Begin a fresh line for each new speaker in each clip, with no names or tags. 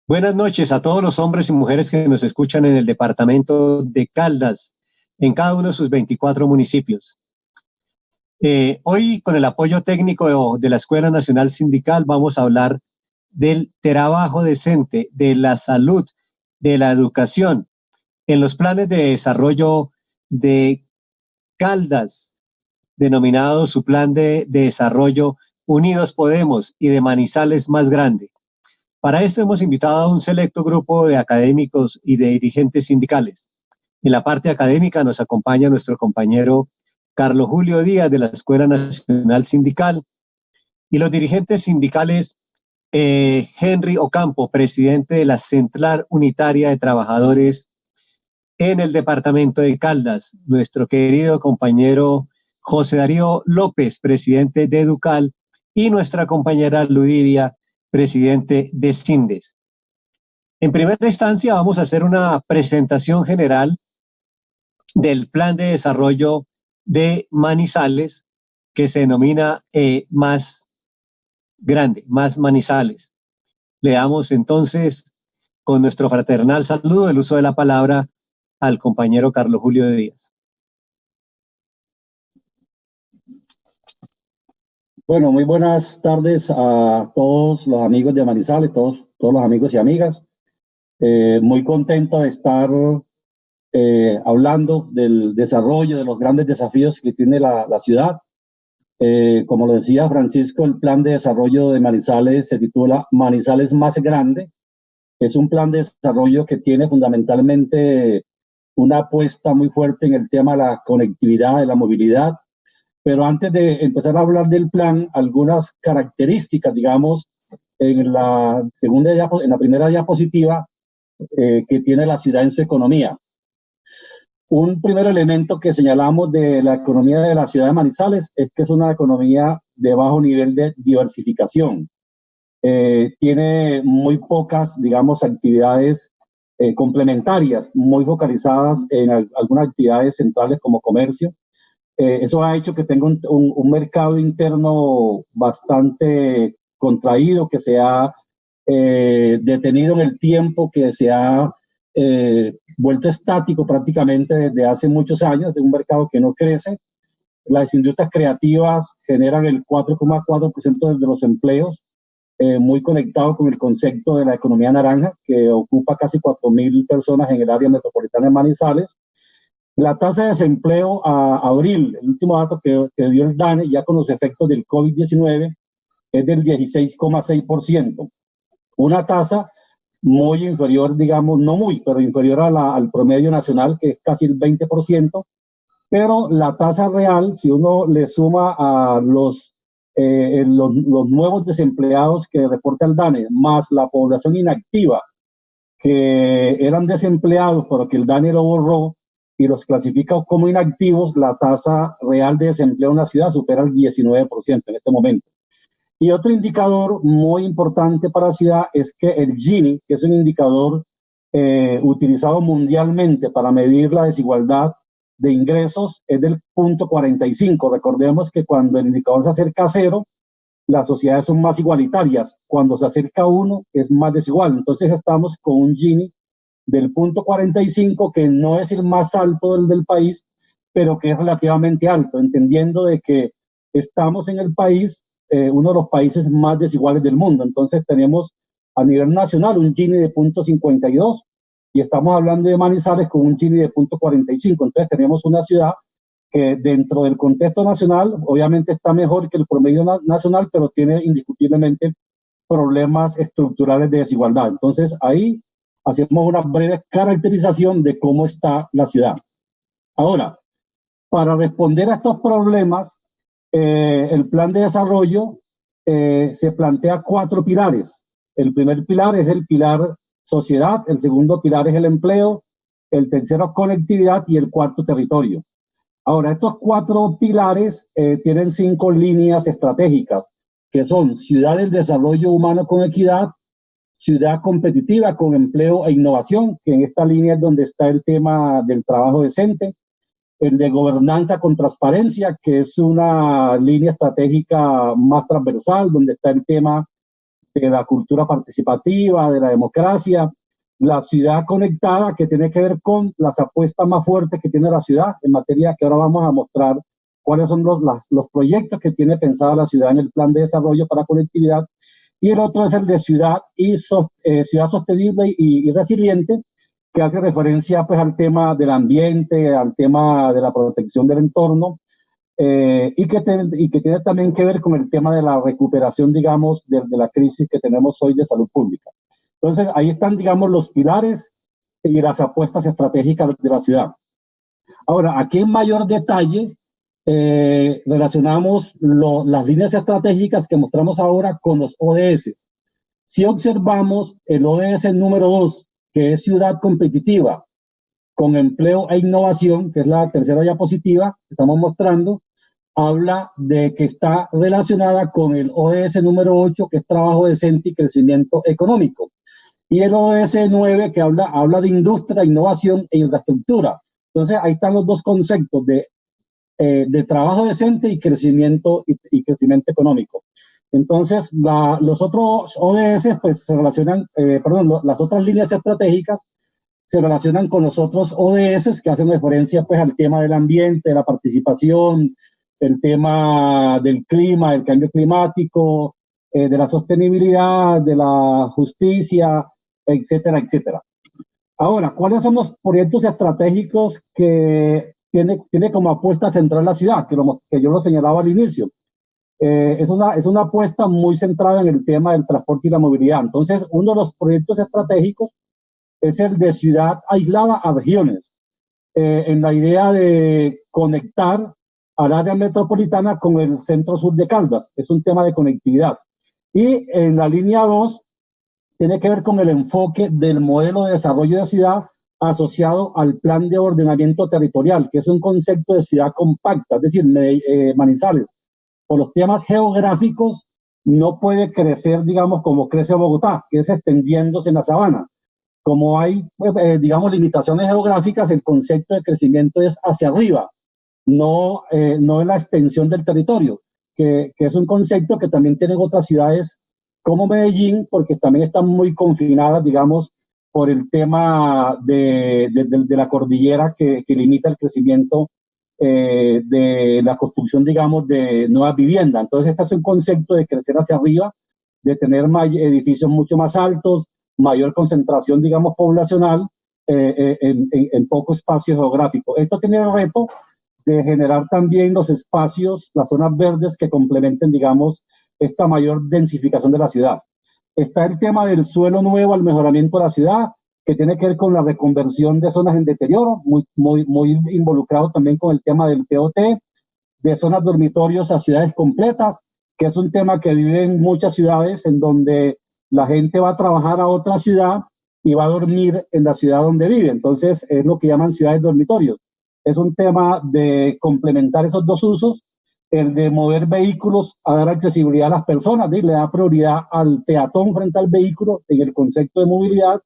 Buenas noches a todos los hombres y mujeres que nos escuchan en el departamento de Caldas, en cada uno de sus 24 municipios. Hoy, con el apoyo técnico de la Escuela Nacional Sindical, vamos a hablar del trabajo decente, de la salud, de la educación, en los planes de desarrollo de Caldas, denominado su plan de desarrollo Unidos Podemos, y de Manizales Más Grande. Para esto hemos invitado a un selecto grupo de académicos y de dirigentes sindicales. En la parte académica nos acompaña nuestro compañero Carlos Julio Díaz de la Escuela Nacional Sindical y los dirigentes sindicales Henry Ocampo, presidente de la Central Unitaria de Trabajadores en el departamento de Caldas, nuestro querido compañero José Darío López, presidente de Educal, y nuestra compañera Ludivia, presidente de Sindes. En primera instancia vamos a hacer una presentación general del plan de desarrollo de Manizales, que se denomina Más Grande, Más Manizales. Le damos entonces, con nuestro fraternal saludo, el uso de la palabra al compañero Carlos Julio Díaz.
Bueno, muy buenas tardes a todos los amigos de Manizales, todos los amigos y amigas. Muy contento de estar hablando del desarrollo, de los grandes desafíos que tiene la ciudad. Como lo decía Francisco, el plan de desarrollo de Manizales se titula Manizales Más Grande. Es un plan de desarrollo que tiene fundamentalmente una apuesta muy fuerte en el tema de la conectividad, de la movilidad. Pero antes de empezar a hablar del plan, algunas características, digamos, en la primera diapositiva que tiene la ciudad en su economía. Un primer elemento que señalamos de la economía de la ciudad de Manizales es que es una economía de bajo nivel de diversificación. Tiene muy pocas, digamos, actividades complementarias, muy focalizadas en algunas actividades centrales como comercio. Eso ha hecho que tenga un mercado interno bastante contraído, que se ha detenido en el tiempo, que se ha vuelto estático prácticamente desde hace muchos años, de un mercado que no crece. Las industrias creativas generan el 4,4% de los empleos, muy conectado con el concepto de la economía naranja, que ocupa casi 4.000 personas en el área metropolitana de Manizales. La tasa de desempleo a abril, el último dato que dio el DANE, ya con los efectos del COVID-19, es del 16,6%. Una tasa muy inferior, digamos, no muy, pero inferior al promedio nacional, que es casi el 20%. Pero la tasa real, si uno le suma a los nuevos desempleados que reporta el DANE, más la población inactiva, que eran desempleados, pero que el DANE lo borró, y los clasifica como inactivos, la tasa real de desempleo en la ciudad supera el 19% en este momento. Y otro indicador muy importante para la ciudad es que el Gini, que es un indicador utilizado mundialmente para medir la desigualdad de ingresos, es del 0,45. Recordemos que cuando el indicador se acerca a 0, las sociedades son más igualitarias. Cuando se acerca a 1, es más desigual. Entonces estamos con un Gini del 0,45, que no es el más alto del país, pero que es relativamente alto, entendiendo de que estamos en el país, uno de los países más desiguales del mundo. Entonces tenemos a nivel nacional un Gini de 0,52 y estamos hablando de Manizales con un Gini de 0,45. Entonces tenemos una ciudad que dentro del contexto nacional obviamente está mejor que el promedio nacional, pero tiene indiscutiblemente problemas estructurales de desigualdad. Entonces ahí hacemos una breve caracterización de cómo está la ciudad. Ahora, para responder a estos problemas, el plan de desarrollo se plantea 4 pilares. El primer pilar es el pilar sociedad, el segundo pilar es el empleo, el tercero conectividad y el cuarto territorio. Ahora, estos 4 pilares tienen 5 líneas estratégicas, que son ciudad del desarrollo humano con equidad, ciudad competitiva con empleo e innovación, que en esta línea es donde está el tema del trabajo decente, el de gobernanza con transparencia, que es una línea estratégica más transversal, donde está el tema de la cultura participativa, de la democracia, la ciudad conectada, que tiene que ver con las apuestas más fuertes que tiene la ciudad en materia que ahora vamos a mostrar cuáles son los proyectos que tiene pensada la ciudad en el plan de desarrollo para conectividad. Y el otro es el de ciudad sostenible y resiliente, que hace referencia pues al tema del ambiente, al tema de la protección del entorno, y que tiene también que ver con el tema de la recuperación, digamos, de la crisis que tenemos hoy de salud pública. Entonces, ahí están, digamos, los pilares y las apuestas estratégicas de la ciudad. Ahora, aquí en mayor detalle, relacionamos las líneas estratégicas que mostramos ahora con los ODS. Si observamos el ODS número 2, que es ciudad competitiva, con empleo e innovación, que es la tercera diapositiva que estamos mostrando, habla de que está relacionada con el ODS número 8, que es trabajo decente y crecimiento económico. Y el ODS 9, que habla de industria, innovación e infraestructura. Entonces, ahí están los dos conceptos de trabajo decente y crecimiento económico. Entonces, los otros ODS, pues se relacionan, las otras líneas estratégicas se relacionan con los otros ODS que hacen referencia pues al tema del ambiente, de la participación, el tema del clima, del cambio climático, de la sostenibilidad, de la justicia, etcétera, etcétera. Ahora, ¿cuáles son los proyectos estratégicos que tiene como apuesta central la ciudad? Que yo lo señalaba al inicio. Es una apuesta muy centrada en el tema del transporte y la movilidad. Entonces, uno de los proyectos estratégicos es el de ciudad aislada a regiones, en la idea de conectar al área metropolitana con el centro sur de Caldas. Es un tema de conectividad. Y en la línea 2 tiene que ver con el enfoque del modelo de desarrollo de ciudad asociado al plan de ordenamiento territorial, que es un concepto de ciudad compacta, es decir, Manizales, por los temas geográficos, no puede crecer, digamos, como crece Bogotá, que es extendiéndose en la sabana. Como hay, digamos, limitaciones geográficas, el concepto de crecimiento es hacia arriba, no en la extensión del territorio, que es un concepto que también tienen otras ciudades como Medellín, porque también están muy confinadas, digamos, por el tema de la cordillera que limita el crecimiento de la construcción, digamos, de nuevas viviendas. Entonces, este es un concepto de crecer hacia arriba, de tener edificios mucho más altos, mayor concentración, digamos, poblacional en poco espacio geográfico. Esto tiene el reto de generar también los espacios, las zonas verdes que complementen, digamos, esta mayor densificación de la ciudad. Está el tema del suelo nuevo al mejoramiento de la ciudad, que tiene que ver con la reconversión de zonas en deterioro, muy involucrado también con el tema del POT, de zonas dormitorios a ciudades completas, que es un tema que vive en muchas ciudades en donde la gente va a trabajar a otra ciudad y va a dormir en la ciudad donde vive. Entonces, es lo que llaman ciudades dormitorios. Es un tema de complementar esos dos usos, el de mover vehículos a dar accesibilidad a las personas, le da prioridad al peatón frente al vehículo en el concepto de movilidad,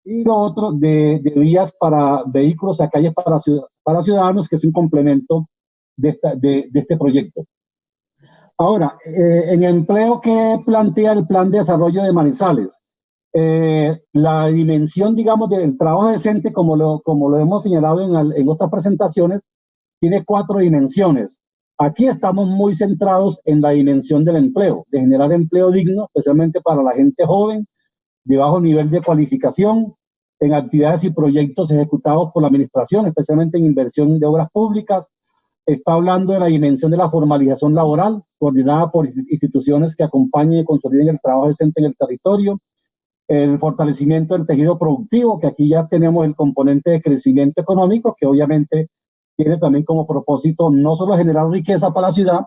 y lo otro de vías para vehículos a calles para ciudadanos, que es un complemento de este proyecto. Ahora, en empleo, ¿qué plantea el plan de desarrollo de Manizales? La dimensión, digamos, del trabajo decente, como lo hemos señalado en otras presentaciones, tiene 4 dimensiones. Aquí estamos muy centrados en la dimensión del empleo, de generar empleo digno, especialmente para la gente joven, de bajo nivel de cualificación, en actividades y proyectos ejecutados por la administración, especialmente en inversión de obras públicas. Está hablando de la dimensión de la formalización laboral, coordinada por instituciones que acompañen y consoliden el trabajo decente en el territorio. El fortalecimiento del tejido productivo, que aquí ya tenemos el componente de crecimiento económico, que obviamente tiene también como propósito no solo generar riqueza para la ciudad,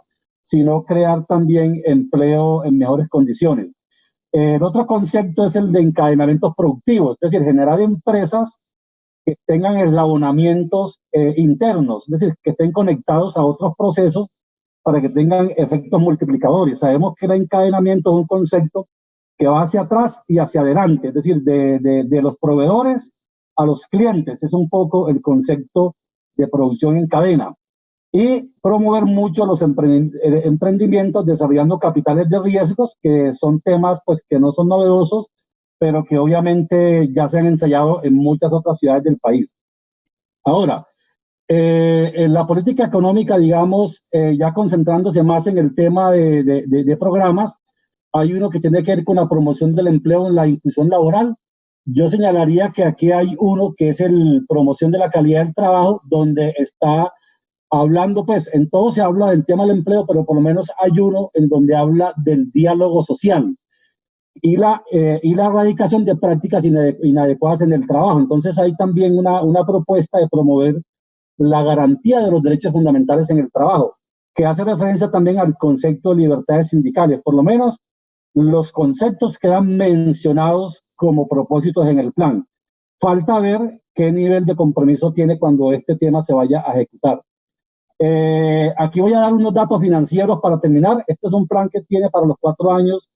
sino crear también empleo en mejores condiciones. El otro concepto es el de encadenamientos productivos, es decir, generar empresas que tengan eslabonamientos internos, es decir, que estén conectados a otros procesos para que tengan efectos multiplicadores. Sabemos que el encadenamiento es un concepto que va hacia atrás y hacia adelante, es decir, de los proveedores a los clientes. Es un poco el concepto de producción en cadena. y promover mucho los emprendimientos desarrollando capitales de riesgos, que son temas pues que no son novedosos, pero que obviamente ya se han ensayado en muchas otras ciudades del país. Ahora, en la política económica, digamos, ya concentrándose más en el tema de programas, hay uno que tiene que ver con la promoción del empleo en la inclusión laboral. Yo señalaría que aquí hay uno que es el promoción de la calidad del trabajo, donde está hablando, pues en todo se habla del tema del empleo, pero por lo menos hay uno en donde habla del diálogo social y la erradicación de prácticas inadecuadas en el trabajo. Entonces hay también una propuesta de promover la garantía de los derechos fundamentales en el trabajo, que hace referencia también al concepto de libertades sindicales. Por lo menos los conceptos quedan mencionados como propósitos en el plan. Falta ver qué nivel de compromiso tiene cuando este tema se vaya a ejecutar. Aquí voy a dar unos datos financieros para terminar. Este es un plan que tiene para los 4 años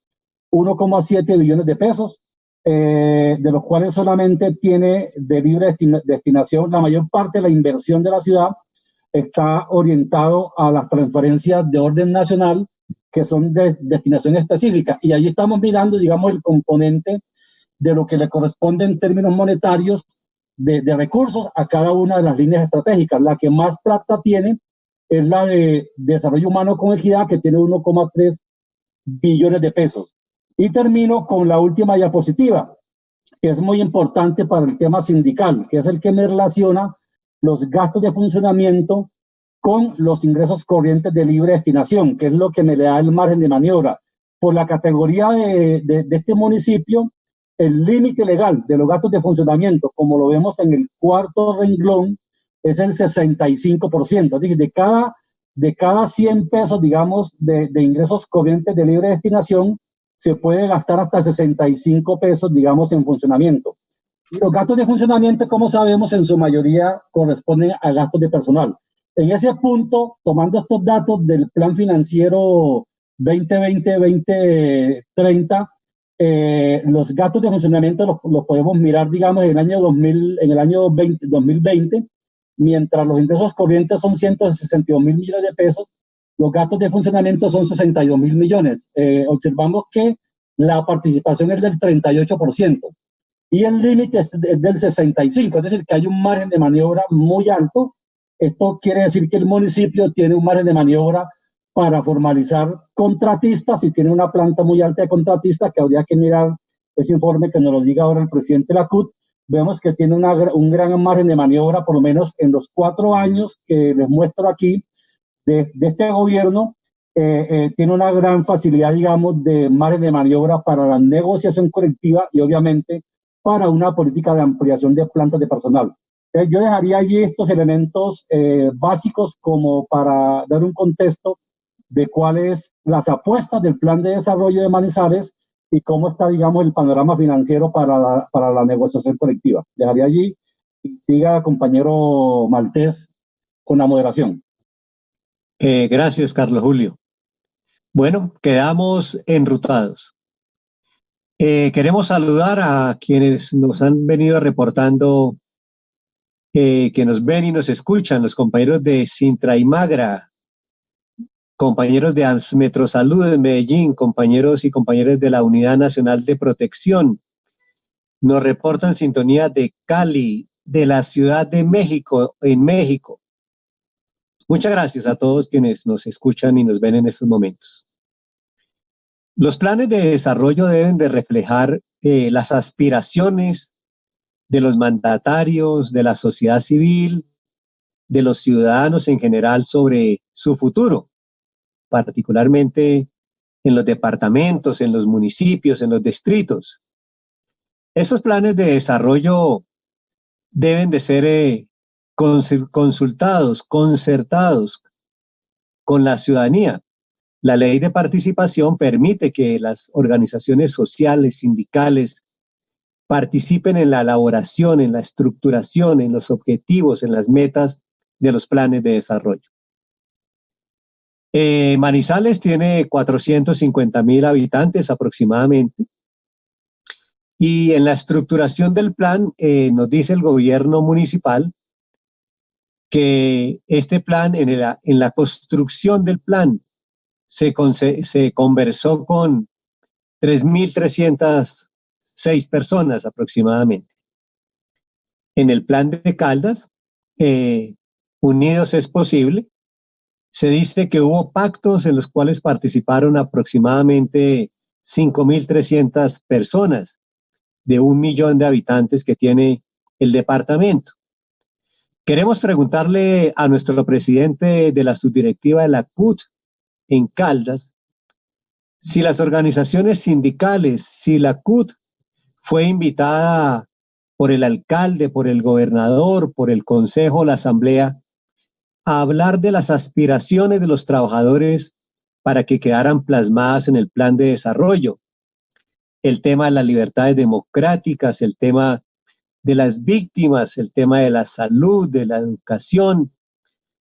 1,7 billones de pesos, de los cuales solamente tiene de libre destinación la mayor parte de la inversión de la ciudad. Está orientado a las transferencias de orden nacional, que son de destinación específica. Y allí estamos mirando, digamos, el componente de lo que le corresponde en términos monetarios de recursos a cada una de las líneas estratégicas. La que más plata tiene es la de desarrollo humano con equidad, que tiene 1,3 billones de pesos. Y termino con la última diapositiva, que es muy importante para el tema sindical, que es el que me relaciona los gastos de funcionamiento con los ingresos corrientes de libre destinación, que es lo que me le da el margen de maniobra. Por la categoría de este municipio, el límite legal de los gastos de funcionamiento, como lo vemos en el cuarto renglón, es el 65%. Es decir, de cada 100 pesos, digamos, de ingresos corrientes de libre destinación, se puede gastar hasta 65 pesos, digamos, en funcionamiento. Los gastos de funcionamiento, como sabemos, en su mayoría corresponden a gastos de personal. En ese punto, tomando estos datos del plan financiero 2020-2030, los gastos de funcionamiento los podemos mirar, digamos, en el año 2020, mientras los ingresos corrientes son 162 mil millones de pesos, los gastos de funcionamiento son 62 mil millones. Observamos que la participación es del 38% y el límite es del 65%, es decir, que hay un margen de maniobra muy alto. Esto quiere decir que el municipio tiene un margen de maniobra para formalizar contratistas y tiene una planta muy alta de contratistas, que habría que mirar ese informe que nos lo diga ahora el presidente de la CUT. Vemos que tiene un gran margen de maniobra, por lo menos en los 4 años que les muestro aquí de este gobierno. Tiene una gran facilidad, digamos, de margen de maniobra para la negociación colectiva y obviamente para una política de ampliación de plantas de personal. Yo dejaría allí estos elementos básicos como para dar un contexto de cuáles las apuestas del plan de desarrollo de Manizales y cómo está, digamos, el panorama financiero para la negociación colectiva. Dejaría allí y siga, compañero Maltés, con la moderación.
Gracias, Carlos Julio. Bueno, quedamos enrutados. Queremos saludar a quienes nos han venido reportando que nos ven y nos escuchan, los compañeros de Sintra y Magra, compañeros de Metrosalud en Medellín, compañeros y compañeras de la Unidad Nacional de Protección. Nos reportan sintonía de Cali, de la Ciudad de México, en México. Muchas gracias a todos quienes nos escuchan y nos ven en estos momentos. Los planes de desarrollo deben de reflejar las aspiraciones de los mandatarios, de la sociedad civil, de los ciudadanos en general sobre su futuro, particularmente en los departamentos, en los municipios, en los distritos. Esos planes de desarrollo deben de ser consultados, concertados con la ciudadanía. La ley de participación permite que las organizaciones sociales, sindicales, participen en la elaboración, en la estructuración, en los objetivos, en las metas de los planes de desarrollo. Manizales tiene 450,000 habitantes aproximadamente. Y en la estructuración del plan nos dice el gobierno municipal que este plan, en la construcción del plan, se conversó con 3.306 personas aproximadamente. En el plan de Caldas, Unidos es Posible, se dice que hubo pactos en los cuales participaron aproximadamente 5.300 personas de 1 millón de habitantes que tiene el departamento. Queremos preguntarle a nuestro presidente de la subdirectiva de la CUT en Caldas si las organizaciones sindicales, si la CUT fue invitada por el alcalde, por el gobernador, por el consejo, la asamblea, a hablar de las aspiraciones de los trabajadores para que quedaran plasmadas en el plan de desarrollo. El tema de las libertades democráticas, el tema de las víctimas, el tema de la salud, de la educación.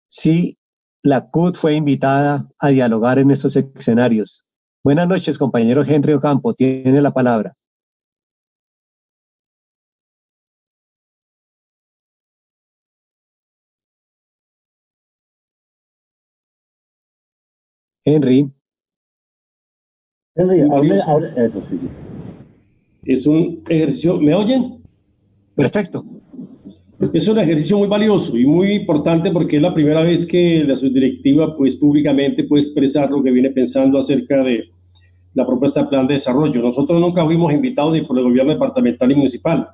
Sí, la CUT fue invitada a dialogar en estos escenarios. Buenas noches, compañero Henry Ocampo, tiene la palabra. Henry.
Henry, hable, eso sí.
Es un ejercicio, ¿me oyen?
Perfecto.
Es un ejercicio muy valioso y muy importante porque es la primera vez que la subdirectiva pues públicamente puede expresar lo que viene pensando acerca de la propuesta de plan de desarrollo. Nosotros nunca fuimos invitados ni por el gobierno departamental y municipal.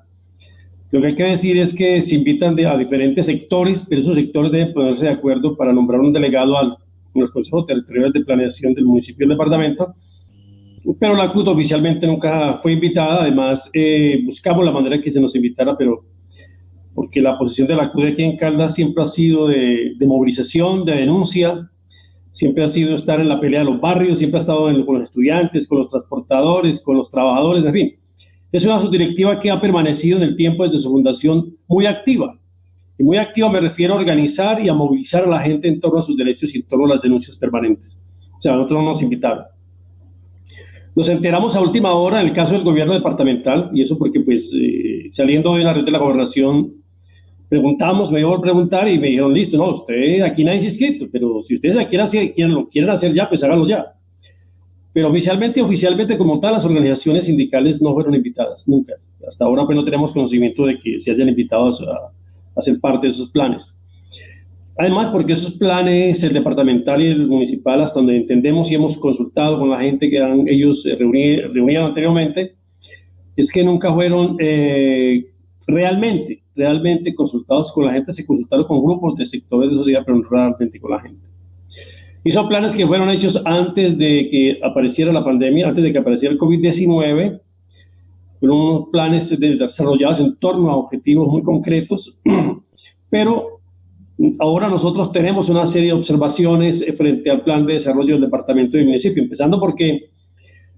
Lo que hay que decir es que se invitan a diferentes sectores, pero esos sectores deben ponerse de acuerdo para nombrar un delegado a los consejos territoriales de planeación del municipio y del departamento. Pero la CUT oficialmente nunca fue invitada. Además, buscamos la manera que se nos invitara, pero porque la posición de la CUT aquí en Caldas siempre ha sido de movilización, de denuncia, siempre ha sido estar en la pelea de los barrios, siempre ha estado con los estudiantes, con los transportadores, con los trabajadores, en fin. Es una subdirectiva que ha permanecido en el tiempo desde su fundación muy activa. Y muy activa me refiero a organizar y a movilizar a la gente en torno a sus derechos y en torno a las denuncias permanentes. O sea, nosotros no nos invitaron. Nos enteramos a última hora en el caso del gobierno departamental, y eso porque pues saliendo de la red de la gobernación, preguntamos, me iban a preguntar y me dijeron, listo, no, usted aquí nadie se ha inscrito, pero si ustedes lo quieren hacer ya, pues háganlo ya. Pero oficialmente como tal, las organizaciones sindicales no fueron invitadas, nunca. Hasta ahora pues no tenemos conocimiento de que se hayan invitado a ser parte de esos planes. Además, porque esos planes, el departamental y el municipal, hasta donde entendemos y hemos consultado con la gente que ellos reunían anteriormente, es que nunca fueron realmente consultados con la gente. Se consultaron con grupos de sectores de sociedad, pero no realmente con la gente. Y son planes que fueron hechos antes de que apareciera la pandemia, antes de que apareciera el COVID-19. Fueron unos planes desarrollados en torno a objetivos muy concretos, pero ahora nosotros tenemos una serie de observaciones frente al plan de desarrollo del departamento y del municipio, empezando porque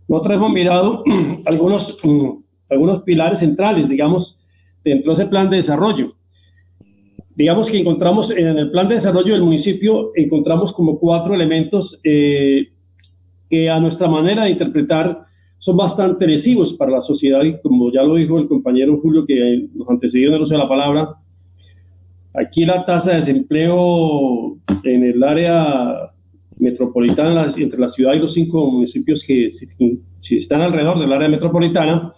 nosotros hemos mirado algunos pilares centrales, digamos, dentro de ese plan de desarrollo. Digamos que encontramos en el plan de desarrollo del municipio, encontramos como 4 elementos que a nuestra manera de interpretar son bastante lesivos para la sociedad, y como ya lo dijo el compañero Julio que nos antecedió en el uso de la palabra, aquí la tasa de desempleo en el área metropolitana, entre la ciudad y los 5 municipios que si están alrededor del área metropolitana,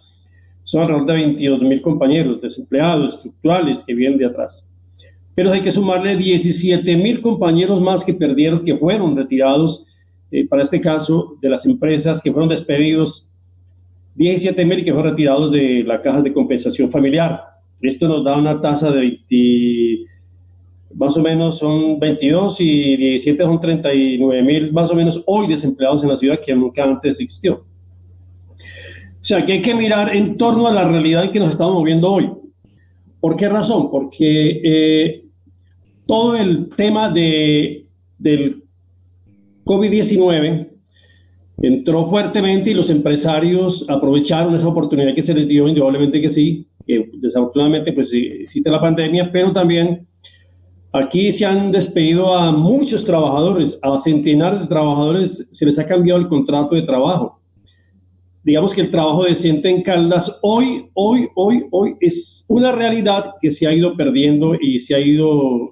son alrededor de 22.000 compañeros desempleados estructurales que vienen de atrás. Pero hay que sumarle 17.000 compañeros más que perdieron, que fueron retirados, para este caso, de las empresas, que fueron despedidos, 17.000 que fueron retirados de la caja de compensación familiar. Esto nos da una tasa de 20, más o menos son 22 y 17 son 39.000 más o menos hoy desempleados en la ciudad, que nunca antes existió. O sea, que hay que mirar en torno a la realidad en que nos estamos moviendo hoy. ¿Por qué razón? Porque todo el tema del COVID-19 entró fuertemente y los empresarios aprovecharon esa oportunidad que se les dio, indudablemente que sí, que desafortunadamente pues existe la pandemia, pero también aquí se han despedido a muchos trabajadores, a centenares de trabajadores se les ha cambiado el contrato de trabajo. digamos que el trabajo decente en Caldas hoy es una realidad que se ha ido perdiendo y se ha ido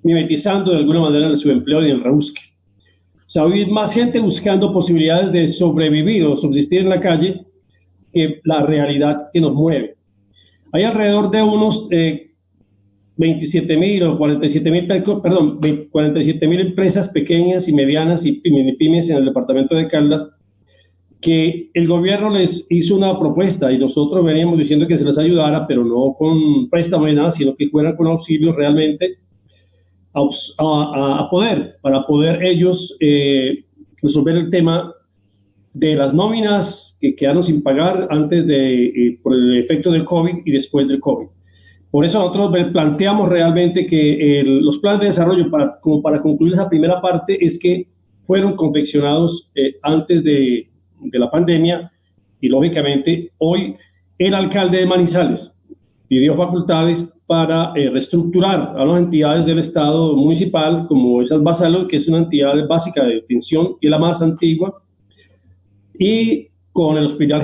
mimetizando de alguna manera en el subempleo y en el rebusque. O sea, hoy hay más gente buscando posibilidades de sobrevivir o subsistir en la calle que la realidad que nos mueve. Hay alrededor de unos 27.000 o 47.000 empresas pequeñas y medianas y pymes en el departamento de Caldas, que el gobierno les hizo una propuesta y nosotros veníamos diciendo que se les ayudara, pero no con préstamo ni nada, sino que fueran con auxilio realmente para poder ellos resolver el tema de las nóminas que quedaron sin pagar antes por el efecto del COVID y después del COVID. Por eso nosotros planteamos realmente que los planes de desarrollo, para concluir esa primera parte, es que fueron confeccionados antes de la pandemia y lógicamente hoy el alcalde de Manizales pidió facultades para reestructurar a las entidades del Estado municipal como esas Basalud, que es una entidad básica de atención y la más antigua, y con el hospital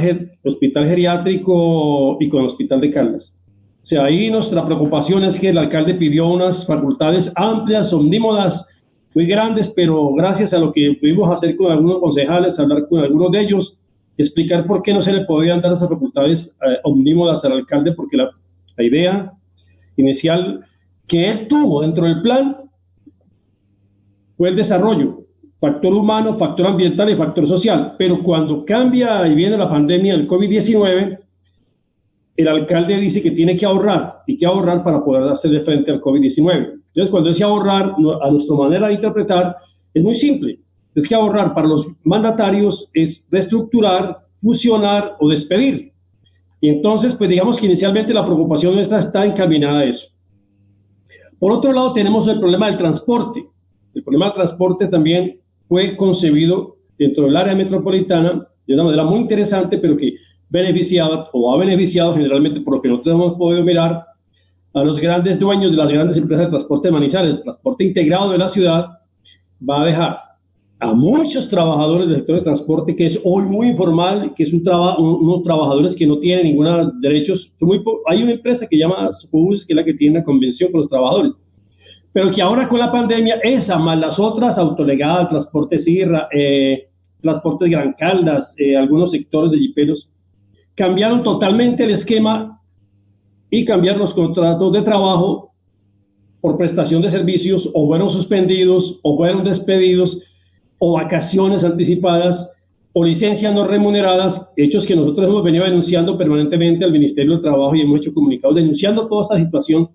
geriátrico y con el hospital de Caldas. O sea, ahí nuestra preocupación es que el alcalde pidió unas facultades amplias, omnímodas, muy grandes, pero gracias a lo que pudimos hacer con algunos concejales, hablar con algunos de ellos, explicar por qué no se le podían dar esas facultades omnímodas al alcalde, porque la idea inicial que él tuvo dentro del plan fue el desarrollo, factor humano, factor ambiental y factor social, pero cuando cambia y viene la pandemia del COVID-19, el alcalde dice que tiene que ahorrar para poder hacerle frente al COVID-19. Entonces, cuando dice ahorrar, a nuestra manera de interpretar, es muy simple. Es que ahorrar para los mandatarios es reestructurar, fusionar o despedir. Y entonces, pues digamos que inicialmente la preocupación nuestra está encaminada a eso. Por otro lado, tenemos el problema del transporte. El problema del transporte también fue concebido dentro del área metropolitana de una manera muy interesante, pero que beneficiado o ha beneficiado generalmente, por lo que nosotros hemos podido mirar, a los grandes dueños de las grandes empresas de transporte de Manizales. El transporte integrado de la ciudad va a dejar a muchos trabajadores del sector de transporte, que es hoy muy informal, que es unos trabajadores que no tienen ningún derechos. Hay una empresa que llama Subus, que es la que tiene una convención con los trabajadores, pero que ahora con la pandemia, esa más las otras, Autolegal, Transporte Sierra, Transportes Gran Caldas, algunos sectores de jiperos, cambiaron totalmente el esquema y cambiaron los contratos de trabajo por prestación de servicios, o fueron suspendidos, o fueron despedidos, o vacaciones anticipadas, o licencias no remuneradas, hechos que nosotros hemos venido denunciando permanentemente al Ministerio del Trabajo y hemos hecho comunicados denunciando toda esta situación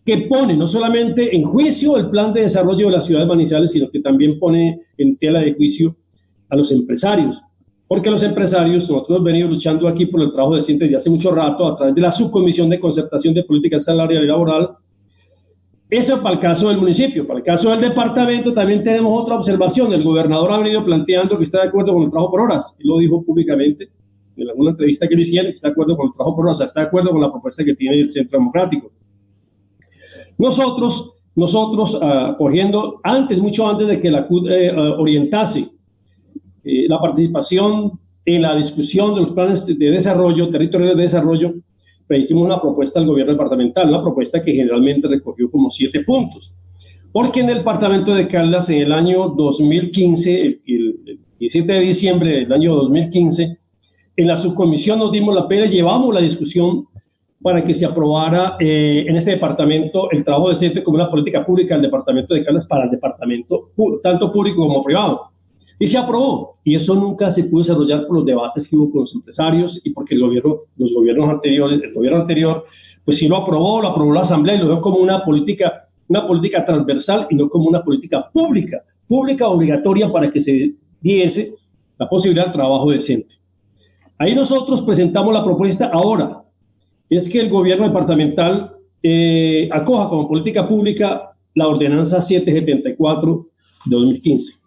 que pone no solamente en juicio el plan de desarrollo de la ciudad de Manizales, sino que también pone en tela de juicio a los empresarios. Porque los empresarios, nosotros hemos venido luchando aquí por el trabajo decente desde hace mucho rato a través de la Subcomisión de Concertación de Política Salarial y Laboral. Eso para el caso del municipio. Para el caso del departamento también tenemos otra observación. El gobernador ha venido planteando que está de acuerdo con el trabajo por horas. Él lo dijo públicamente en alguna entrevista que le hicieron, que está de acuerdo con el trabajo por horas, está de acuerdo con la propuesta que tiene el Centro Democrático. Nosotros cogiendo mucho antes de que la CUT orientase la participación en la discusión de los planes de desarrollo, territoriales de desarrollo, pues hicimos una propuesta al gobierno departamental, una propuesta que generalmente recogió como 7 puntos. Porque en el departamento de Caldas, en el año 2015, el 17 de diciembre del año 2015, en la subcomisión nos dimos la pena, llevamos la discusión para que se aprobara en este departamento el trabajo decente como una política pública del departamento de Caldas para el departamento, tanto público como privado. Y se aprobó, y eso nunca se pudo desarrollar por los debates que hubo con los empresarios y porque el gobierno anterior, pues sí lo aprobó la Asamblea y lo vio como una política transversal y no como una política pública obligatoria para que se diese la posibilidad de trabajo decente. Ahí nosotros presentamos la propuesta ahora, es que el gobierno departamental acoja como política pública la ordenanza 774 de 2015.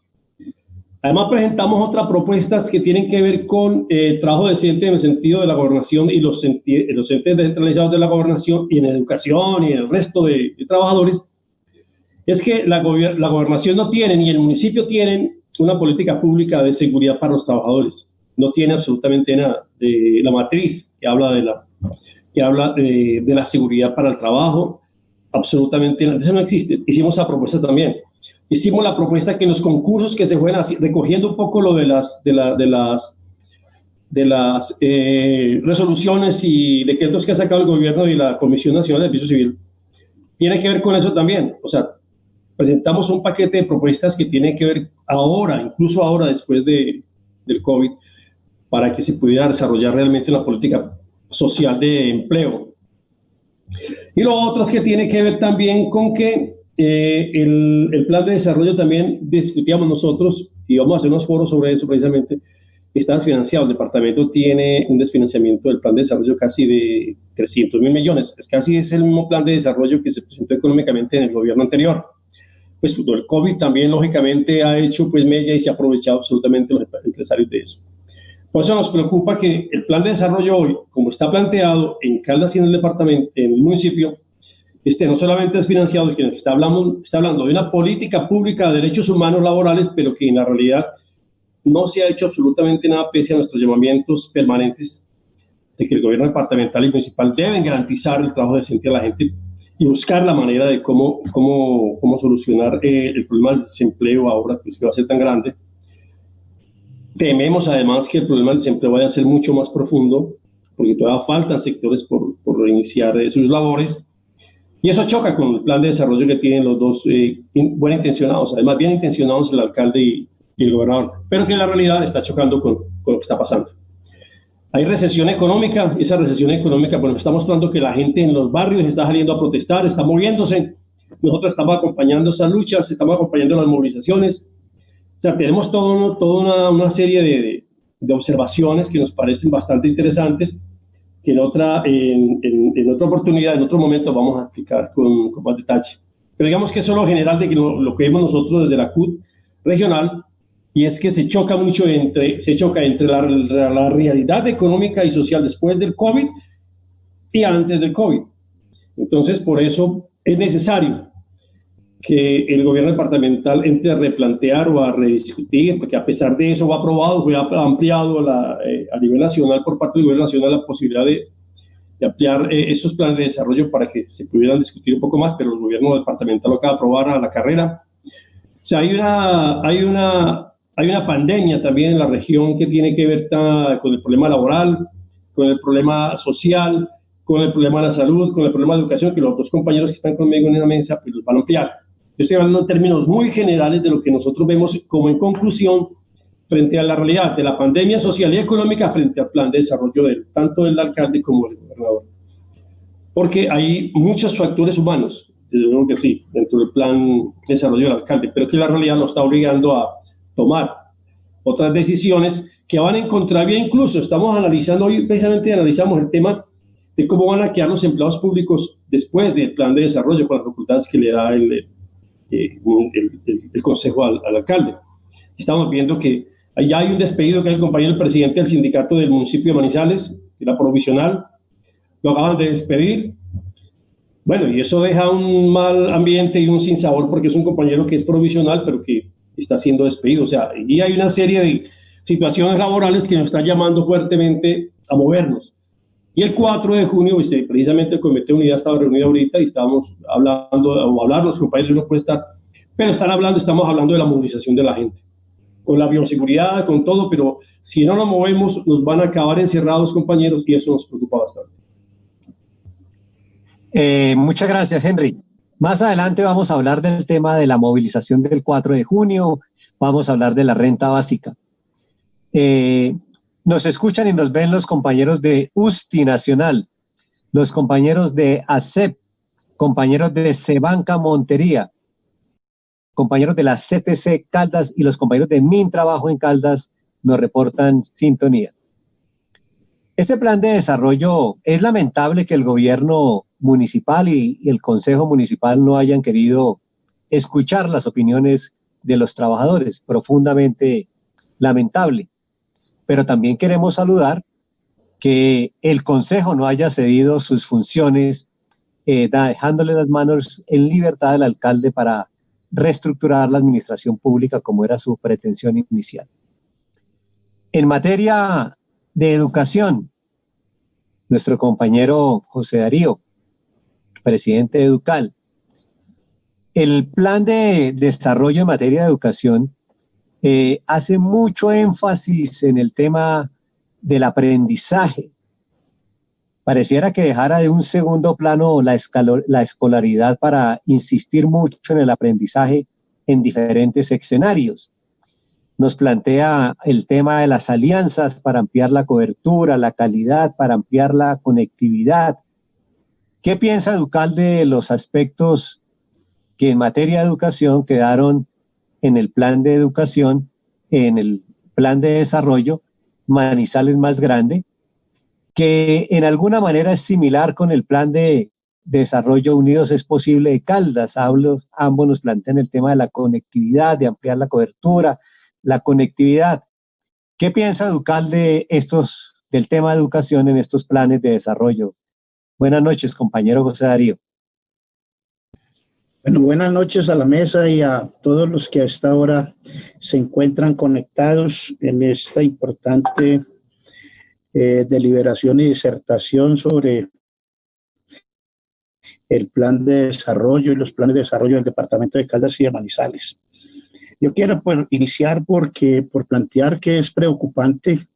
Además, presentamos otras propuestas que tienen que ver con trabajo decente en el sentido de la gobernación y los entes descentralizados de la gobernación y en educación y en el resto de trabajadores. Es que la gobernación no tiene, ni el municipio tienen una política pública de seguridad para los trabajadores. no tiene absolutamente nada de la matriz que habla de la seguridad para el trabajo, absolutamente nada, eso no existe. Hicimos esa propuesta también. Hicimos la propuesta que en los concursos que se fueran así, recogiendo un poco lo de las resoluciones y decretos que ha sacado el gobierno y la Comisión Nacional de Servicio Civil, tiene que ver con eso también. O sea, presentamos un paquete de propuestas que tiene que ver ahora, incluso ahora después del COVID, para que se pudiera desarrollar realmente una política social de empleo. Y lo otro es que tiene que ver también con que el plan de desarrollo también discutíamos nosotros, y vamos a hacer unos foros sobre eso precisamente, está desfinanciado. El departamento tiene un desfinanciamiento del plan de desarrollo casi de 300.000 millones. Es el mismo plan de desarrollo que se presentó económicamente en el gobierno anterior. Pues el COVID también, lógicamente, ha hecho pues mella y se ha aprovechado absolutamente los empresarios de eso. Por eso nos preocupa que el plan de desarrollo hoy, como está planteado en Caldas y en el departamento, en el municipio, no solamente es financiado, sino que está hablando de una política pública de derechos humanos laborales, pero que en la realidad no se ha hecho absolutamente nada pese a nuestros llamamientos permanentes de que el gobierno departamental y municipal deben garantizar el trabajo decente a la gente y buscar la manera de cómo solucionar el problema del desempleo ahora que va a ser tan grande. Tememos además que el problema del desempleo vaya a ser mucho más profundo, porque todavía faltan sectores por reiniciar sus labores, y eso choca con el plan de desarrollo que tienen los dos bien intencionados, además bien intencionados el alcalde y el gobernador, pero que en la realidad está chocando con lo que está pasando. Hay recesión económica, y esa recesión económica bueno, está mostrando que la gente en los barrios está saliendo a protestar, está moviéndose. Nosotros estamos acompañando esas luchas, estamos acompañando las movilizaciones. O sea, tenemos toda una serie de observaciones que nos parecen bastante interesantes, que en otra oportunidad, en otro momento vamos a explicar con más detalle. Pero digamos que eso es lo general de que lo que vemos nosotros desde la CUT regional, y es que se choca entre la realidad económica y social después del COVID y antes del COVID. Entonces, por eso es necesario que el gobierno departamental entre a replantear o a rediscutir, porque a pesar de eso fue aprobado, fue ampliado a nivel nacional por parte del gobierno nacional la posibilidad de ampliar esos planes de desarrollo para que se pudieran discutir un poco más, pero el gobierno departamental lo acaba de aprobar a la carrera. O sea, hay una pandemia también en la región que tiene que ver con el problema laboral, con el problema social, con el problema de la salud, con el problema de educación, que los dos compañeros que están conmigo en la mesa pues los van a ampliar. Yo estoy hablando en términos muy generales de lo que nosotros vemos como en conclusión frente a la realidad de la pandemia social y económica frente al plan de desarrollo tanto del alcalde como del gobernador. Porque hay muchos factores humanos, desde luego que sí, dentro del plan de desarrollo del alcalde, pero que la realidad lo está obligando a tomar otras decisiones que van en contravía. Incluso estamos analizando, hoy precisamente analizamos el tema de cómo van a quedar los empleados públicos después del plan de desarrollo con las facultades que le da el consejo al alcalde. Estamos viendo que ya hay un despedido que es el compañero del presidente del sindicato del municipio de Manizales, que era provisional, lo acaban de despedir. Bueno, y eso deja un mal ambiente y un sinsabor porque es un compañero que es provisional, pero que está siendo despedido. O sea, y hay una serie de situaciones laborales que nos están llamando fuertemente a movernos. Y el 4 de junio, precisamente el Comité de Unidad estaba reunido ahorita y estábamos hablando, los compañeros no pueden estar, pero estamos hablando de la movilización de la gente, con la bioseguridad, con todo, pero si no nos movemos nos van a acabar encerrados, compañeros, y eso nos preocupa bastante.
Muchas gracias, Henry. Más adelante vamos a hablar del tema de la movilización del 4 de junio, vamos a hablar de la renta básica. Nos escuchan y nos ven los compañeros de USTI Nacional, los compañeros de ASEP, compañeros de Cebanca Montería, compañeros de la CTC Caldas y los compañeros de Mintrabajo en Caldas nos reportan sintonía. Este plan de desarrollo, es lamentable que el gobierno municipal y el consejo municipal no hayan querido escuchar las opiniones de los trabajadores, profundamente lamentable. Pero también queremos saludar que el consejo no haya cedido sus funciones, dejándole las manos en libertad al alcalde para reestructurar la administración pública como era su pretensión inicial. En materia de educación, nuestro compañero José Darío, presidente de Educal, el plan de desarrollo en materia de educación hace mucho énfasis en el tema del aprendizaje. Pareciera que dejara de un segundo plano la escolaridad para insistir mucho en el aprendizaje en diferentes escenarios. Nos plantea el tema de las alianzas para ampliar la cobertura, la calidad, para ampliar la conectividad. ¿Qué piensa Educal de los aspectos que en materia de educación quedaron en el plan de educación, en el plan de desarrollo, Manizales más grande, que en alguna manera es similar con el plan de desarrollo Unidos es Posible de Caldas? Ambos nos plantean el tema de la conectividad, de ampliar la cobertura, la conectividad. ¿Qué piensa Educal del tema de educación en estos planes de desarrollo? Buenas noches, compañero José Darío.
Bueno, buenas noches a la mesa y a todos los que a esta hora se encuentran conectados en esta importante deliberación y disertación sobre el plan de desarrollo y los planes de desarrollo del departamento de Caldas y de Manizales. Yo quiero iniciar por plantear que es preocupante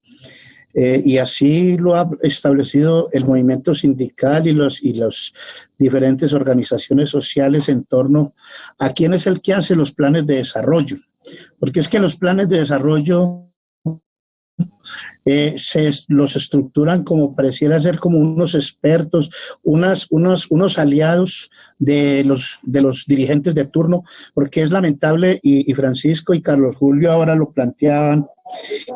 y así lo ha establecido el movimiento sindical y las diferentes organizaciones sociales en torno a quién es el que hace los planes de desarrollo. Porque es que los planes de desarrollo los estructuran como pareciera ser como unos expertos, unos aliados de los dirigentes de turno, porque es lamentable, y Francisco y Carlos Julio ahora lo planteaban,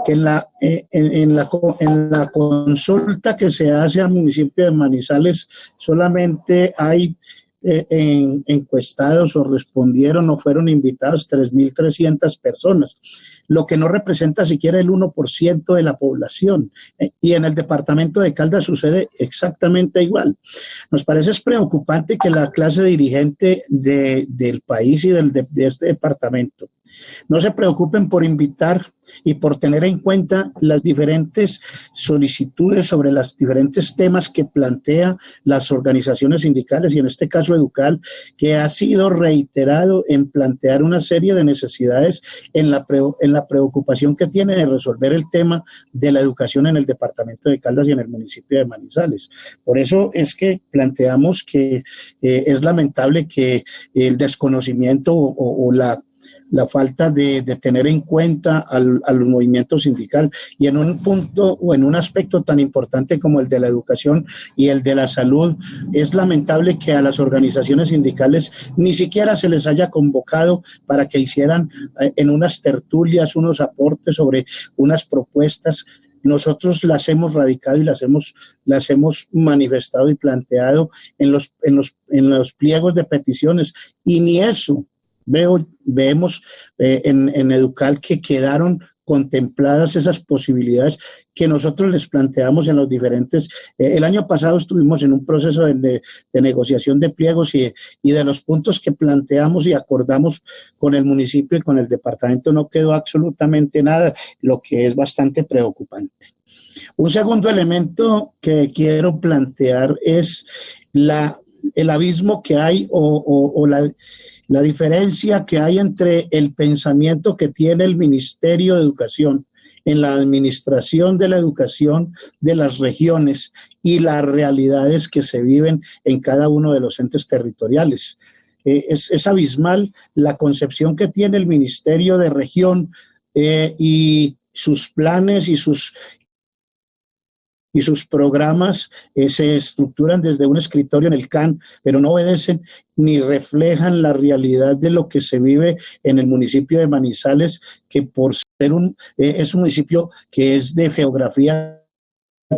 que en la consulta que se hace al municipio de Manizales solamente hay encuestados o respondieron o fueron invitadas 3.300 personas, lo que no representa siquiera el 1% de la población. Y en el departamento de Caldas sucede exactamente igual. Nos parece preocupante que la clase dirigente del país y de este departamento no se preocupen por invitar y por tener en cuenta las diferentes solicitudes sobre los diferentes temas que plantea las organizaciones sindicales y en este caso Educal, que ha sido reiterado en plantear una serie de necesidades en la preocupación que tiene de resolver el tema de la educación en el departamento de Caldas y en el municipio de Manizales. Por eso es que planteamos que es lamentable que el desconocimiento o la falta de tener en cuenta al movimiento sindical y en un punto o en un aspecto tan importante como el de la educación y el de la salud, es lamentable que a las organizaciones sindicales ni siquiera se les haya convocado para que hicieran en unas tertulias unos aportes sobre unas propuestas. Nosotros las hemos radicado y las hemos manifestado y planteado en los pliegos de peticiones y ni eso vemos en Educal que quedaron contempladas esas posibilidades que nosotros les planteamos en los diferentes. El año pasado estuvimos en un proceso de negociación de pliegos y de los puntos que planteamos y acordamos con el municipio y con el departamento no quedó absolutamente nada, lo que es bastante preocupante. Un segundo elemento que quiero plantear es el abismo que hay o la diferencia que hay entre el pensamiento que tiene el Ministerio de Educación en la administración de la educación de las regiones y las realidades que se viven en cada uno de los entes territoriales. Es abismal la concepción que tiene el Ministerio de Región y sus planes y sus programas se estructuran desde un escritorio en el CAN, pero no obedecen ni reflejan la realidad de lo que se vive en el municipio de Manizales, que por ser es un municipio que es de geografía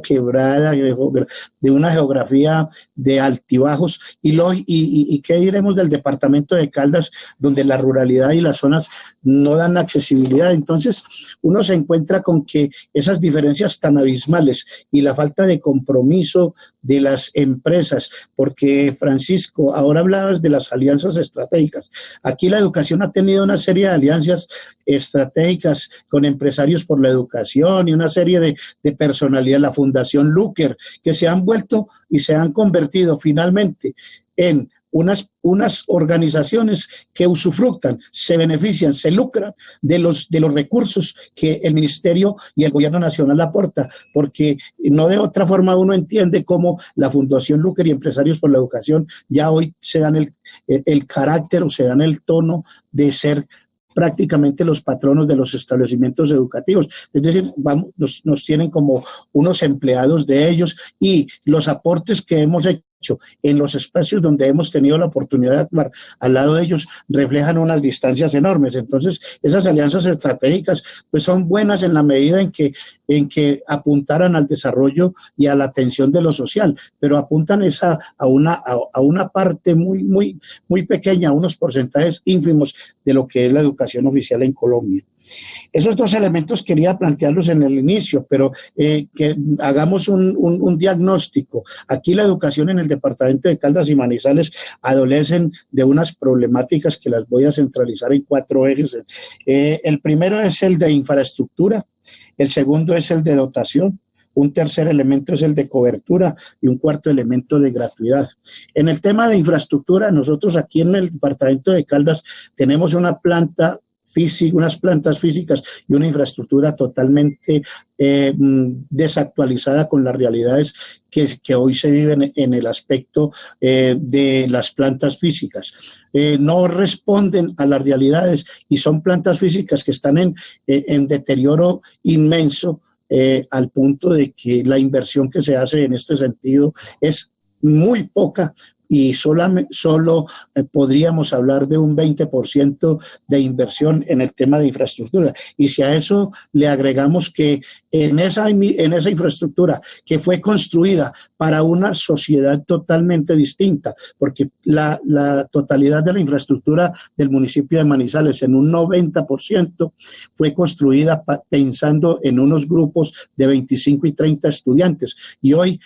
quebrada, de una geografía de altibajos y qué diremos del departamento de Caldas, donde la ruralidad y las zonas no dan accesibilidad. Entonces uno se encuentra con que esas diferencias tan abismales y la falta de compromiso de las empresas, porque Francisco, ahora hablabas de las alianzas estratégicas. Aquí la educación ha tenido una serie de alianzas estratégicas con empresarios por la educación y una serie de personalidades, la Fundación Luker, que se han vuelto y se han convertido finalmente en unas organizaciones que usufructan, se benefician, se lucran de los recursos que el Ministerio y el Gobierno Nacional aporta, porque no de otra forma uno entiende cómo la Fundación Luker y Empresarios por la Educación ya hoy se dan el carácter o se dan el tono de ser prácticamente los patronos de los establecimientos educativos. Es decir, nos tienen como unos empleados de ellos, y los aportes que hemos hecho en los espacios donde hemos tenido la oportunidad de actuar al lado de ellos reflejan unas distancias enormes. Entonces, esas alianzas estratégicas pues son buenas en la medida en que apuntaran al desarrollo y a la atención de lo social, pero apuntan a una parte muy pequeña, a unos porcentajes ínfimos de lo que es la educación oficial en Colombia. Esos dos elementos quería plantearlos en el inicio, pero que hagamos un diagnóstico. Aquí la educación en el departamento de Caldas y Manizales adolecen de unas problemáticas que las voy a centralizar en 4 ejes. El primero es el de infraestructura, el segundo es el de dotación, un tercer elemento es el de cobertura y un cuarto elemento de gratuidad. En el tema de infraestructura, nosotros aquí en el departamento de Caldas tenemos unas plantas físicas y una infraestructura totalmente desactualizada con las realidades que hoy se viven en el aspecto de las plantas físicas. No responden a las realidades y son plantas físicas que están en deterioro inmenso, al punto de que la inversión que se hace en este sentido es muy poca, y solo podríamos hablar de un 20% de inversión en el tema de infraestructura. Y si a eso le agregamos que en esa infraestructura que fue construida para una sociedad totalmente distinta, porque la totalidad de la infraestructura del municipio de Manizales, en un 90%, fue construida pensando en unos grupos de 25 y 30 estudiantes. Y hoy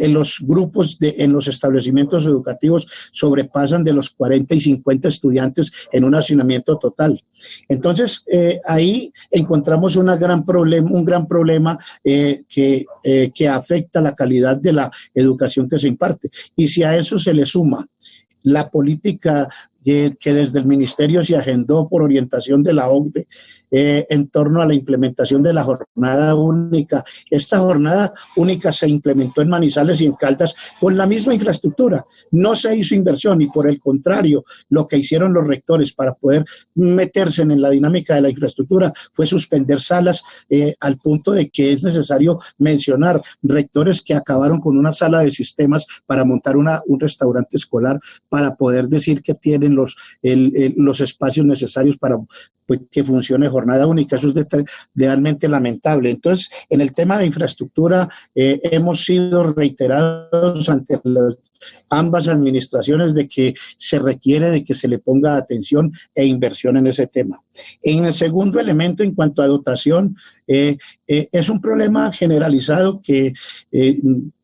los grupos en los establecimientos educativos sobrepasan de los 40 y 50 estudiantes en un hacinamiento total. Entonces, ahí encontramos un gran problema que afecta la calidad de la educación que se imparte. Y si a eso se le suma la política que desde el ministerio se agendó por orientación de la OCDE en torno a la implementación de la jornada única. Esta jornada única se implementó en Manizales y en Caldas con la misma infraestructura. No se hizo inversión y, por el contrario, lo que hicieron los rectores para poder meterse en la dinámica de la infraestructura fue suspender salas, al punto de que es necesario mencionar rectores que acabaron con una sala de sistemas para montar un restaurante escolar para poder decir que tienen los espacios necesarios para que funcione jornada única. Eso es realmente lamentable. Entonces, en el tema de infraestructura, hemos sido reiterados ante ambas administraciones de que se requiere de que se le ponga atención e inversión en ese tema. En el segundo elemento, en cuanto a dotación, es un problema generalizado que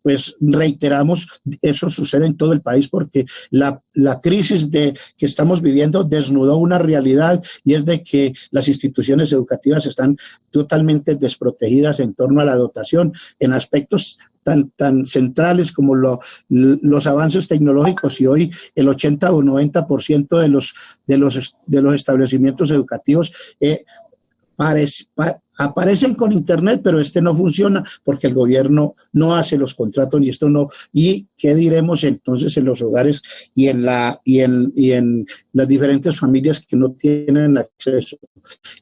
pues reiteramos, eso sucede en todo el país porque la crisis que estamos viviendo desnudó una realidad, y es de que las instituciones educativas están totalmente desprotegidas en torno a la dotación en aspectos tan centrales como los avances tecnológicos, y hoy el 80 o 90% de los establecimientos educativos aparecen con internet, pero no funciona porque el gobierno no hace los contratos y qué diremos entonces en los hogares y en las diferentes familias que no tienen acceso.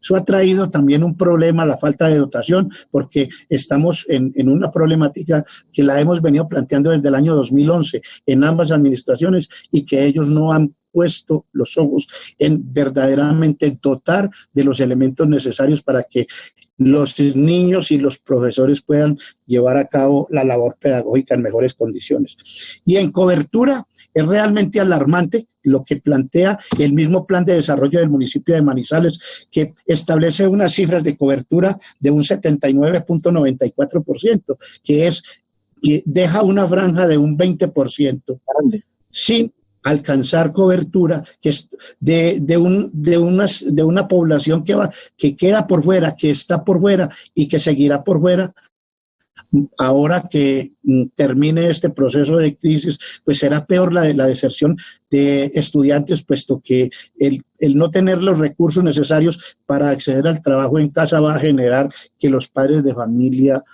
Eso ha traído también un problema, la falta de dotación, porque estamos en una problemática que la hemos venido planteando desde el año 2011 en ambas administraciones, y que ellos no han puesto los ojos en verdaderamente dotar de los elementos necesarios para que los niños y los profesores puedan llevar a cabo la labor pedagógica en mejores condiciones. Y en cobertura es realmente alarmante lo que plantea el mismo plan de desarrollo del municipio de Manizales, que establece unas cifras de cobertura de un 79.94%, que es que deja una franja de un 20% sin alcanzar cobertura, que es de una población que queda por fuera, que está por fuera y que seguirá por fuera. Ahora que termine este proceso de crisis, pues será peor la deserción de estudiantes, puesto que el no tener los recursos necesarios para acceder al trabajo en casa va a generar que los padres de familia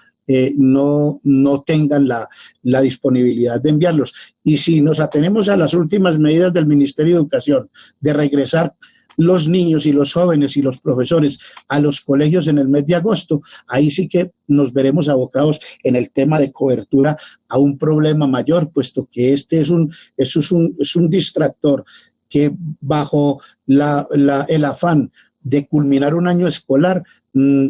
no tengan la disponibilidad de enviarlos. Y si nos atenemos a las últimas medidas del Ministerio de Educación de regresar los niños y los jóvenes y los profesores a los colegios en el mes de agosto, ahí sí que nos veremos abocados en el tema de cobertura a un problema mayor, puesto que este es un distractor que bajo el afán de culminar un año escolar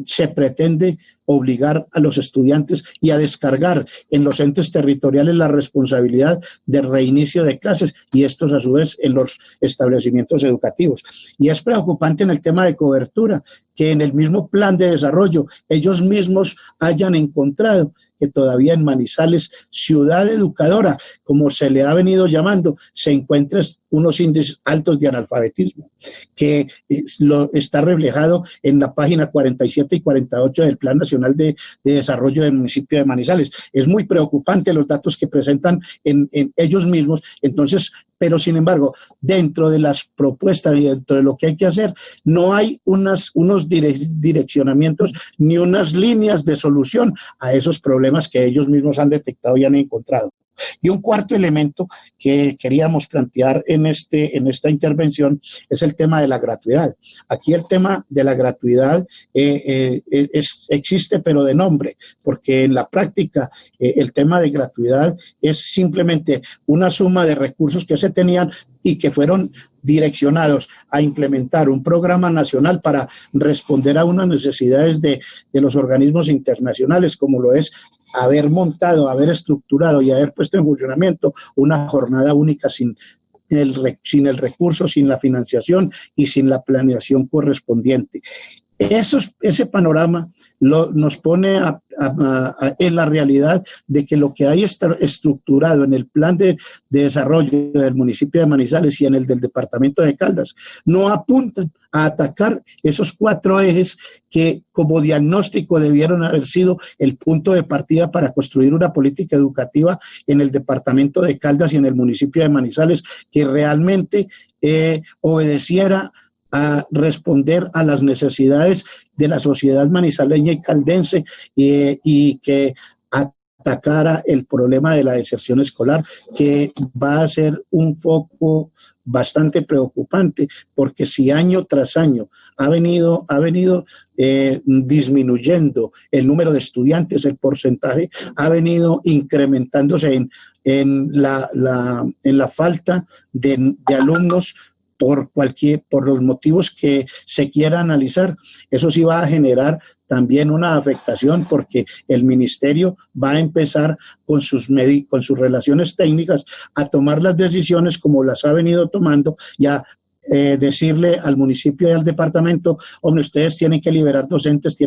se pretende obligar a los estudiantes y a descargar en los entes territoriales la responsabilidad de reinicio de clases y estos a su vez en los establecimientos educativos. Y es preocupante en el tema de cobertura que en el mismo plan de desarrollo ellos mismos hayan encontrado que todavía en Manizales, ciudad educadora, como se le ha venido llamando, se encuentran unos índices altos de analfabetismo, que está reflejado en la página 47 y 48 del Plan Nacional de Desarrollo del municipio de Manizales. Es muy preocupante los datos que presentan en ellos mismos. Entonces, pero sin embargo, dentro de las propuestas y dentro de lo que hay que hacer, no hay unos direccionamientos ni unas líneas de solución a esos problemas que ellos mismos han detectado y han encontrado. Y un cuarto elemento que queríamos plantear en esta intervención es el tema de la gratuidad. Aquí el tema de la gratuidad existe, pero de nombre, porque en la práctica el tema de gratuidad es simplemente una suma de recursos que se tenían y que fueron direccionados a implementar un programa nacional para responder a unas necesidades de los organismos internacionales, como lo es haber montado, haber estructurado y haber puesto en funcionamiento una jornada única sin el recurso, sin la financiación y sin la planeación correspondiente. Ese panorama nos pone en la realidad de que lo que hay estructurado en el plan de desarrollo del municipio de Manizales y en el del departamento de Caldas no apuntan a atacar esos 4 ejes que como diagnóstico debieron haber sido el punto de partida para construir una política educativa en el departamento de Caldas y en el municipio de Manizales que realmente obedeciera a responder a las necesidades de la sociedad manizaleña y caldense y que atacara el problema de la deserción escolar, que va a ser un foco bastante preocupante, porque si año tras año ha venido disminuyendo el número de estudiantes, el porcentaje ha venido incrementándose en la falta de alumnos por los motivos que se quiera analizar. Eso sí va a generar también una afectación porque el ministerio va a empezar con sus relaciones técnicas a tomar las decisiones como las ha venido tomando y a decirle al municipio y al departamento, hombre, ustedes tienen que liberar docentes,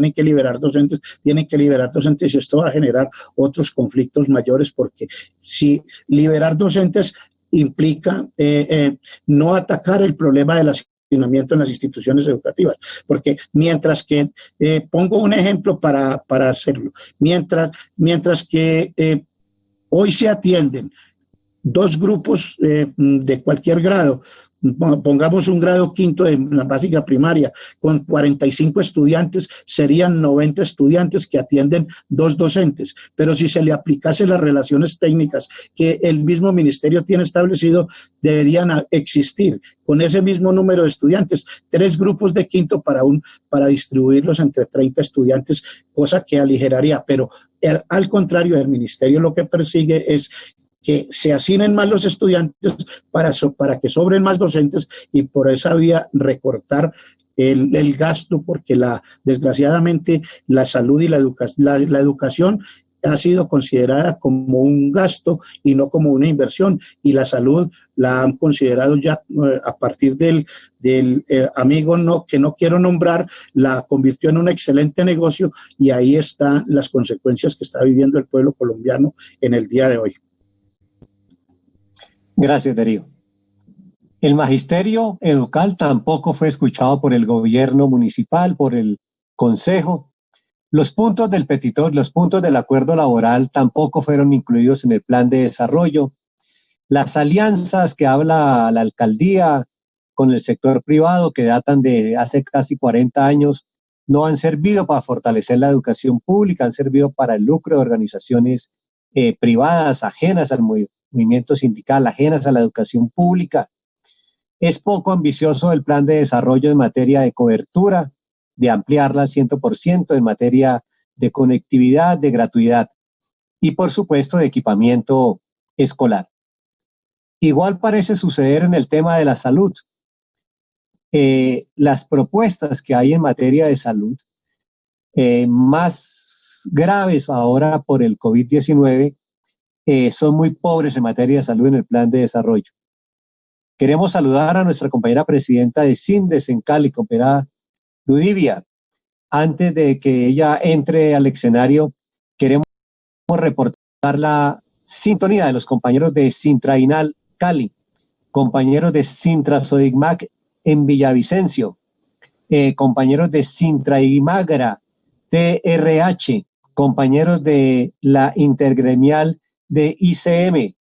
y esto va a generar otros conflictos mayores porque si liberar docentes implica no atacar el problema del hacinamiento en las instituciones educativas, porque mientras que, pongo un ejemplo para hacerlo, mientras que hoy se atienden 2 grupos de cualquier grado, pongamos un grado quinto de la básica primaria con 45 estudiantes, serían 90 estudiantes que atienden 2 docentes, pero si se le aplicase las relaciones técnicas que el mismo ministerio tiene establecido, deberían existir con ese mismo número de estudiantes 3 grupos de quinto para distribuirlos entre 30 estudiantes, cosa que aligeraría, pero al contrario, el ministerio lo que persigue es que se asignen más los estudiantes para que sobren más docentes y por esa vía recortar el gasto, porque desgraciadamente la salud y la educación ha sido considerada como un gasto y no como una inversión, y la salud la han considerado ya a partir del amigo que no quiero nombrar, la convirtió en un excelente negocio, y ahí están las consecuencias que está viviendo el pueblo colombiano en el día de hoy.
Gracias, Darío. El magisterio educal tampoco fue escuchado por el gobierno municipal, por el consejo. Los puntos del petitor, los puntos del acuerdo laboral tampoco fueron incluidos en el plan de desarrollo. Las alianzas que habla la alcaldía con el sector privado, que datan de hace casi 40 años, no han servido para fortalecer la educación pública, han servido para el lucro de organizaciones privadas ajenas al movimiento sindical, ajenas a la educación pública. Es poco ambicioso el plan de desarrollo en materia de cobertura, de ampliarla al 100%, en materia de conectividad, de gratuidad y, por supuesto, de equipamiento escolar. Igual parece suceder en el tema de la salud. Las propuestas que hay en materia de salud, más graves ahora por el COVID-19, son muy pobres en materia de salud en el plan de desarrollo. Queremos saludar a nuestra compañera presidenta de SINDES en Cali, compañera Ludivia. Antes de que ella entre al escenario, queremos reportar la sintonía de los compañeros de Sintrainal Cali, compañeros de Sintrasodigmac en Villavicencio, compañeros de Sintraimagra, TRH, compañeros de la Intergremial de ICM.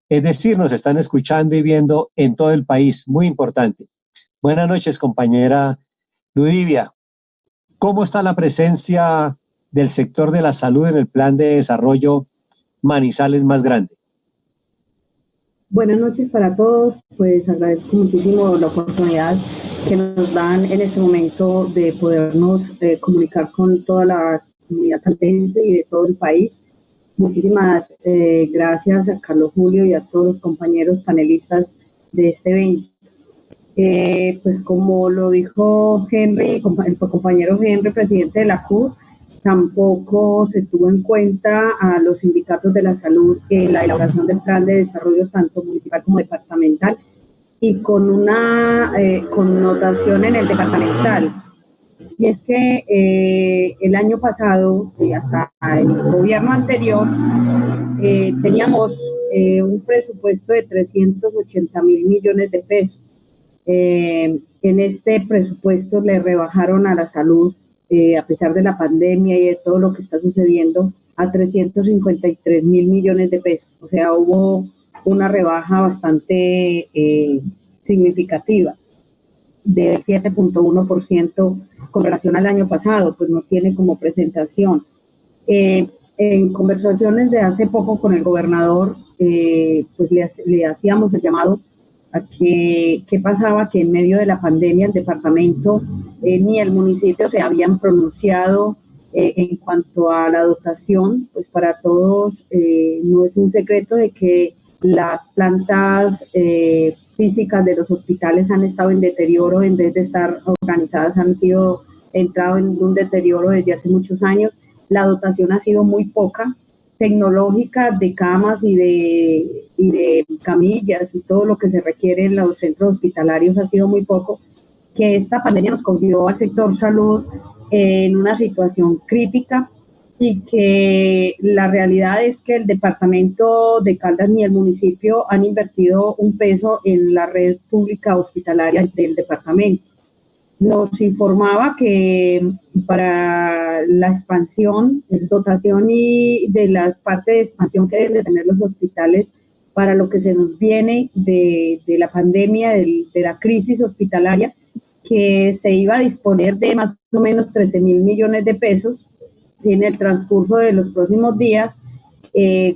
Es decir, nos están escuchando y viendo en todo el país, muy importante. Buenas noches, compañera Ludivia. ¿Cómo está la presencia del sector de la salud en el plan de desarrollo Manizales más grande?
Buenas noches para todos, pues agradezco muchísimo la oportunidad que nos dan en este momento de podernos comunicar con toda la comunidad caldense y de todo el país. Muchísimas gracias a Carlos Julio y a todos los compañeros panelistas de este evento. Pues como lo dijo Henry, el compañero Henry, presidente de la CUT, tampoco se tuvo en cuenta a los sindicatos de la salud en la elaboración del plan de desarrollo tanto municipal como departamental, y con una connotación en el departamental. Y es que el año pasado, y hasta el gobierno anterior, teníamos un presupuesto de 380.000 millones de pesos. En este presupuesto le rebajaron a la salud, a pesar de la pandemia y de todo lo que está sucediendo, a 353.000 millones de pesos. O sea, hubo una rebaja bastante significativa, de 7.1% con relación al año pasado, pues no tiene como presentación. En conversaciones de hace poco con el gobernador, pues le hacíamos el llamado a que qué pasaba, que en medio de la pandemia el departamento ni el municipio se habían pronunciado en cuanto a la dotación. Pues para todos no es un secreto de que las plantas físicas de los hospitales han estado en deterioro, en vez de estar organizadas, han entrado en un deterioro desde hace muchos años. La dotación ha sido muy poca, tecnológica, de camas y de camillas y todo lo que se requiere en los centros hospitalarios ha sido muy poco, que esta pandemia nos cogió al sector salud en una situación crítica, y que la realidad es que el departamento de Caldas ni el municipio han invertido un peso en la red pública hospitalaria del departamento. Nos informaba que para la expansión, dotación y de la parte de expansión que deben de tener los hospitales para lo que se nos viene de la pandemia, de la crisis hospitalaria, que se iba a disponer de más o menos 13.000 millones de pesos en el transcurso de los próximos días,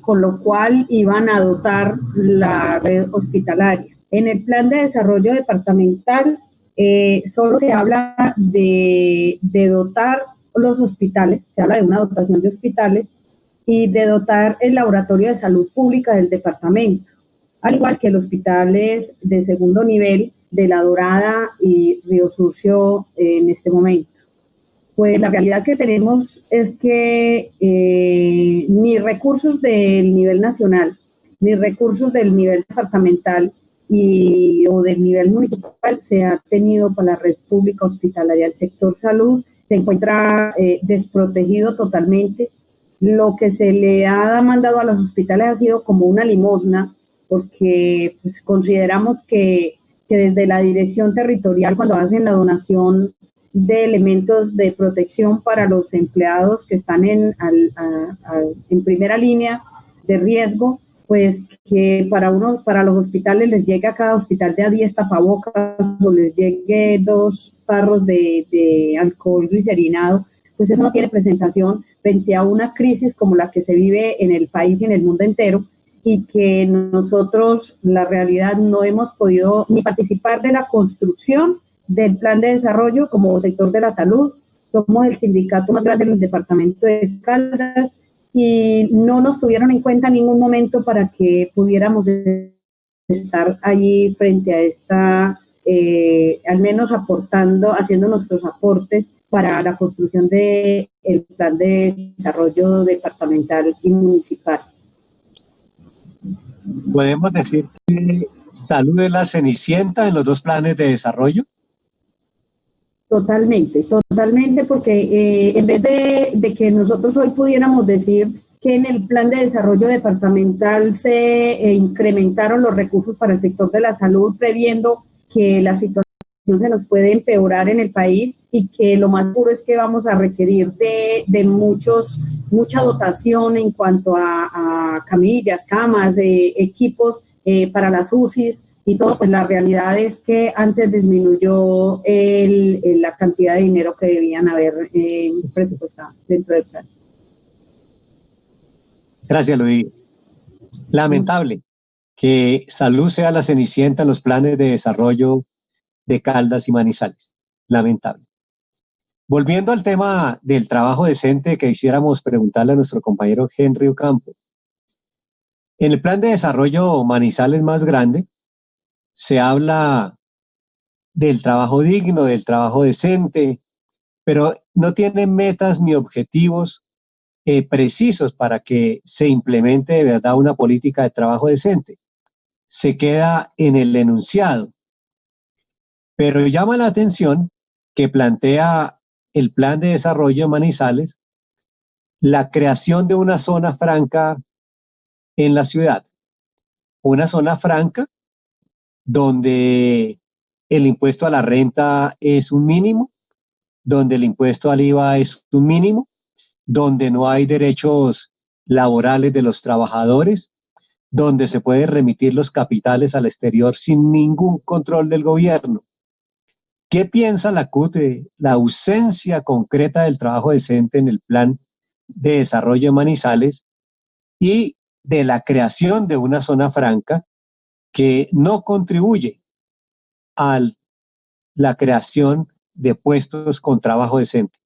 con lo cual iban a dotar la red hospitalaria. En el plan de desarrollo departamental solo se habla de dotar los hospitales, se habla de una dotación de hospitales y de dotar el laboratorio de salud pública del departamento, al igual que los hospitales de segundo nivel de La Dorada y Río Surcio en este momento. Pues la realidad que tenemos es que ni recursos del nivel nacional, ni recursos del nivel departamental o del nivel municipal se ha tenido para la red pública hospitalaria. El sector salud se encuentra desprotegido totalmente. Lo que se le ha mandado a los hospitales ha sido como una limosna, porque pues, consideramos que desde la dirección territorial, cuando hacen la donación de elementos de protección para los empleados que están en primera línea de riesgo, pues que para los hospitales les llegue a cada hospital de a 10 tapabocas o les llegue 2 tarros de alcohol glicerinado, pues eso no tiene presentación frente a una crisis como la que se vive en el país y en el mundo entero, y que nosotros, la realidad, no hemos podido ni participar de la construcción del plan de desarrollo como sector de la salud. Somos el sindicato más grande del departamento de Caldas y no nos tuvieron en cuenta en ningún momento para que pudiéramos estar allí frente a esta, al menos aportando, haciendo nuestros aportes para la construcción del plan de desarrollo departamental y municipal.
¿Podemos decir que salud es la cenicienta en los dos planes de desarrollo?
Totalmente, porque en vez de que nosotros hoy pudiéramos decir que en el plan de desarrollo departamental se incrementaron los recursos para el sector de la salud, previendo que la situación se nos puede empeorar en el país y que lo más seguro es que vamos a requerir de mucha dotación en cuanto a camillas, camas, equipos para las UCIs y todo, pues la realidad es que antes disminuyó la cantidad de dinero que debían haber presupuestado dentro del plan.
Gracias, Ludwig. Lamentable que salud sea la cenicienta en los planes de desarrollo de Caldas y Manizales. Lamentable. Volviendo al tema del trabajo decente, que quisiéramos preguntarle a nuestro compañero Henry Ocampo. En el plan de desarrollo Manizales más grande, se habla del trabajo digno, del trabajo decente, pero no tiene metas ni objetivos precisos para que se implemente de verdad una política de trabajo decente. Se queda en el enunciado. Pero llama la atención que plantea el plan de desarrollo de Manizales la creación de una zona franca en la ciudad. Una zona franca donde el impuesto a la renta es un mínimo, donde el impuesto al IVA es un mínimo, donde no hay derechos laborales de los trabajadores, donde se pueden remitir los capitales al exterior sin ningún control del gobierno. ¿Qué piensa la CUT de la ausencia concreta del trabajo decente en el plan de desarrollo de Manizales y de la creación de una zona franca que no contribuye a la creación de puestos con trabajo decente?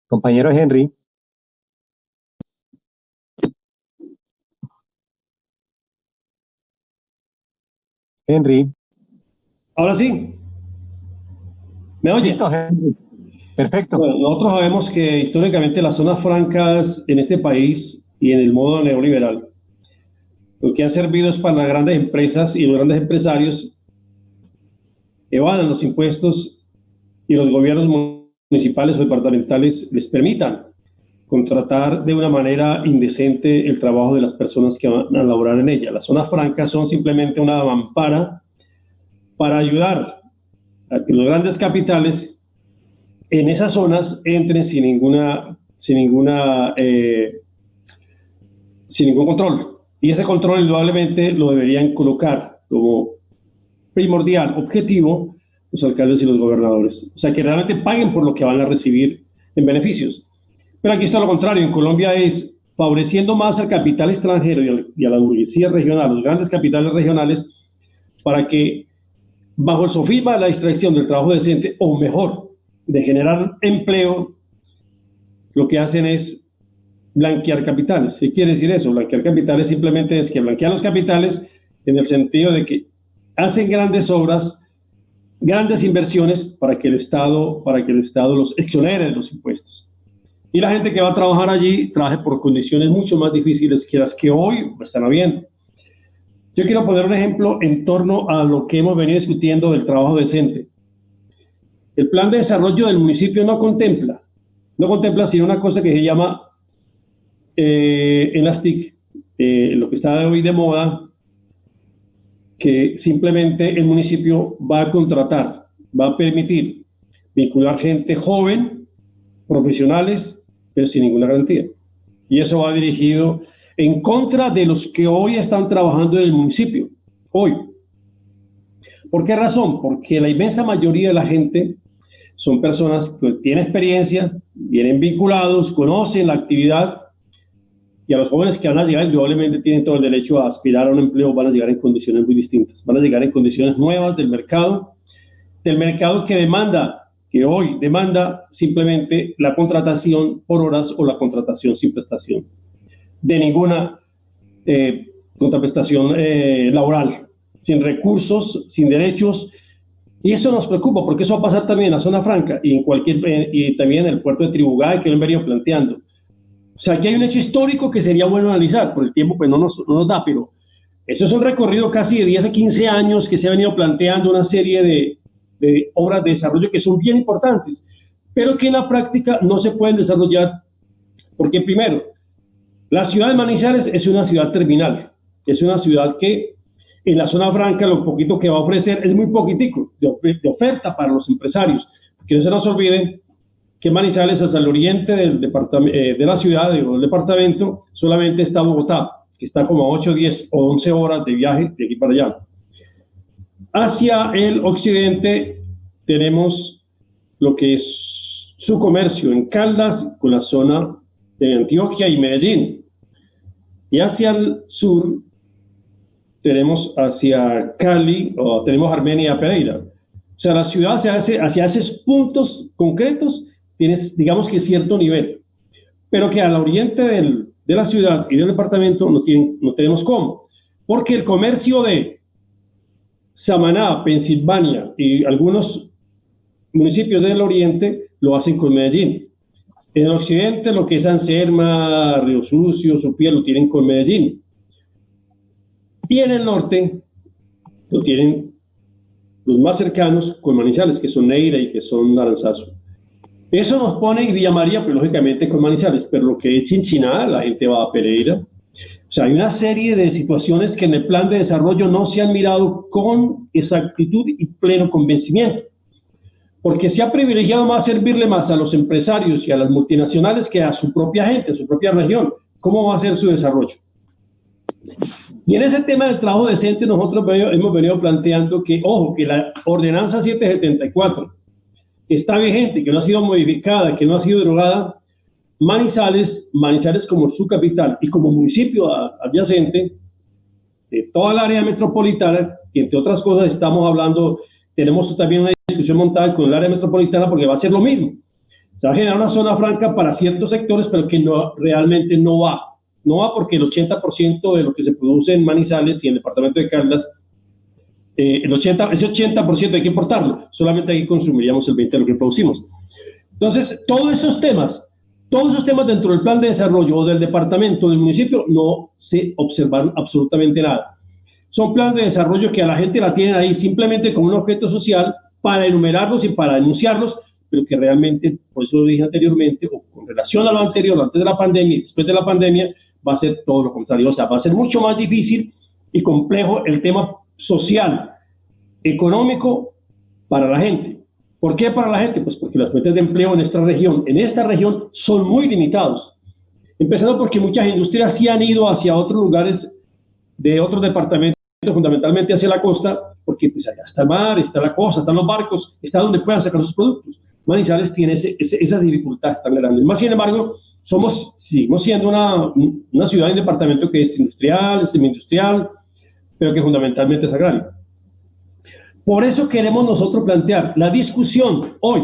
Compañero Henry. Henry.
Ahora sí. ¿Me oye?
Listo, Henry. Perfecto.
Bueno, nosotros sabemos que históricamente las zonas francas en este país y en el modo neoliberal, lo que han servido es para las grandes empresas y los grandes empresarios evadan los impuestos y los gobiernos municipales o departamentales les permitan contratar de una manera indecente el trabajo de las personas que van a laborar en ella. Las zonas francas son simplemente una mampara para ayudar a que los grandes capitales en esas zonas entren sin ningún control. Y ese control indudablemente lo deberían colocar como primordial objetivo los alcaldes y los gobernadores. O sea, que realmente paguen por lo que van a recibir en beneficios. Pero aquí está lo contrario. En Colombia es favoreciendo más al capital extranjero y a la burguesía regional, los grandes capitales regionales, para que bajo el sofisma de la distracción del trabajo decente, o mejor, de generar empleo, lo que hacen es blanquear capitales. ¿Qué quiere decir eso? Blanquear capitales simplemente es que blanquean los capitales en el sentido de que hacen grandes obras, grandes inversiones para que el Estado los exonere de los impuestos. Y la gente que va a trabajar allí trabaje por condiciones mucho más difíciles que las que hoy están habiendo. Yo quiero poner un ejemplo en torno a lo que hemos venido discutiendo del trabajo decente. El plan de desarrollo del municipio no contempla sino una cosa que se llama en las TIC, lo que está hoy de moda, que simplemente el municipio va a contratar, va a permitir vincular gente joven, profesionales, pero sin ninguna garantía. Y eso va dirigido en contra de los que hoy están trabajando en el municipio, hoy. ¿Por qué razón? Porque la inmensa mayoría de la gente son personas que tienen experiencia, vienen vinculados, conocen la actividad, y a los jóvenes que van a llegar indudablemente tienen todo el derecho a aspirar a un empleo, van a llegar en condiciones muy distintas, van a llegar en condiciones nuevas del mercado que hoy demanda simplemente la contratación por horas o la contratación sin prestación, de ninguna contraprestación laboral, sin recursos, sin derechos. Y eso nos preocupa porque eso va a pasar también en la zona franca y también en el puerto de Tribugay, que lo han venido planteando. O sea, aquí hay un hecho histórico que sería bueno analizar, por el tiempo pues no nos da, pero eso es un recorrido casi de 10 a 15 años que se ha venido planteando una serie de obras de desarrollo que son bien importantes, pero que en la práctica no se pueden desarrollar porque primero, la ciudad de Manizales es una ciudad terminal, es una ciudad que en la zona franca lo poquito que va a ofrecer es muy poquitico de oferta para los empresarios, que no se nos olvide que Manizales hacia el oriente de la ciudad o del departamento solamente está Bogotá, que está como a 8, 10 o 11 horas de viaje de aquí para allá. Hacia el occidente tenemos lo que es su comercio en Caldas con la zona de Antioquia y Medellín. Y hacia el sur tenemos hacia Cali o tenemos Armenia y Pereira. O sea, la ciudad hacia esos puntos concretos tienes, digamos que cierto nivel, pero que al oriente de la ciudad y del departamento no tenemos cómo, porque el comercio de Samaná, Pensilvania y algunos municipios del oriente lo hacen con Medellín. En el occidente lo que es Anserma, Río Sucio, Supía lo tienen con Medellín. Y en el norte lo tienen los más cercanos con Manizales, que son Neira y que son Aranzazu. Eso nos pone y Villa María, pues lógicamente con Manizales, pero lo que es Chinchiná, la gente va a Pereira. O sea, hay una serie de situaciones que en el plan de desarrollo no se han mirado con exactitud y pleno convencimiento, porque se ha privilegiado más servirle más a los empresarios y a las multinacionales que a su propia gente, a su propia región. ¿Cómo va a ser su desarrollo? Y en ese tema del trabajo decente nosotros hemos venido planteando que, ojo, que la ordenanza 774 que está vigente, que no ha sido modificada, que no ha sido derogada, Manizales como su capital y como municipio adyacente de toda el área metropolitana, que entre otras cosas estamos hablando, tenemos también una discusión montada con el área metropolitana porque va a ser lo mismo. Se va a generar una zona franca para ciertos sectores, pero que realmente no va. No va porque el 80% de lo que se produce en Manizales y en el departamento de Caldas, ese 80% hay que importarlo, solamente aquí consumiríamos el 20% de lo que producimos. Entonces, todos esos temas dentro del plan de desarrollo o del departamento, del municipio, no se observan absolutamente nada. Son planes de desarrollo que a la gente la tienen ahí simplemente como un objeto social para enumerarlos y para denunciarlos, pero que realmente, por eso lo dije anteriormente, o con relación a lo anterior, antes de la pandemia y después de la pandemia, va a ser todo lo contrario. O sea, va a ser mucho más difícil y complejo el tema social, económico para la gente. ¿Por qué para la gente? Pues porque las fuentes de empleo en esta región son muy limitados. Empezando porque muchas industrias sí han ido hacia otros lugares de otros departamentos, fundamentalmente hacia la costa, porque pues allá está el mar, está la costa, están los barcos, está donde puedan sacar sus productos. Manizales tiene esa dificultad tan grande. Más sin embargo, seguimos siendo una ciudad y un departamento que es industrial, semi-industrial, pero que fundamentalmente es agrario. Por eso queremos nosotros plantear la discusión hoy,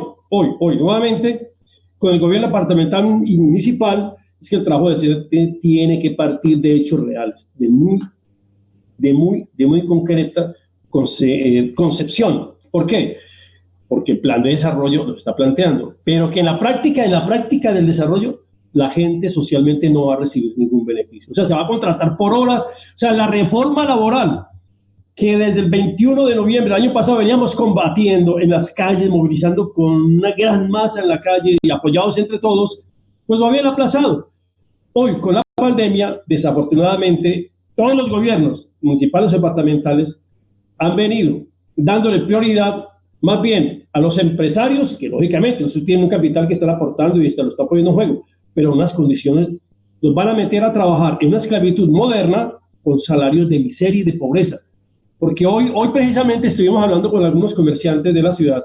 nuevamente, con el gobierno departamental y municipal, es que el trabajo de CENTE tiene que partir de hechos reales, de muy concreta concepción. ¿Por qué? Porque el plan de desarrollo lo está planteando, pero que en la práctica del desarrollo, la gente socialmente no va a recibir ningún beneficio. O sea, se va a contratar por horas. O sea, la reforma laboral que desde el 21 de noviembre del año pasado veníamos combatiendo en las calles, movilizando con una gran masa en la calle y apoyados entre todos, pues lo habían aplazado. Hoy, con la pandemia, desafortunadamente, todos los gobiernos municipales o departamentales han venido dándole prioridad más bien a los empresarios, que lógicamente ellos tienen un capital que están aportando y lo están poniendo en juego, pero en unas condiciones los van a meter a trabajar en una esclavitud moderna con salarios de miseria y de pobreza. Porque hoy precisamente estuvimos hablando con algunos comerciantes de la ciudad,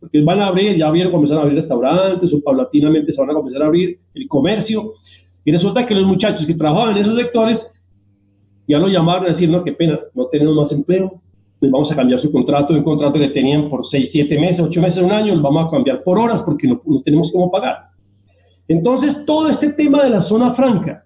porque van a abrir, ya vieron, comenzaron a abrir restaurantes o paulatinamente se van a comenzar a abrir el comercio, y resulta que los muchachos que trabajaban en esos sectores ya lo llamaron a decir, no, qué pena, no tenemos más empleo, les vamos a cambiar su contrato, un contrato que tenían por 6, 7 meses, 8 meses, un año, los vamos a cambiar por horas porque no tenemos cómo pagar. Entonces, todo este tema de la zona franca,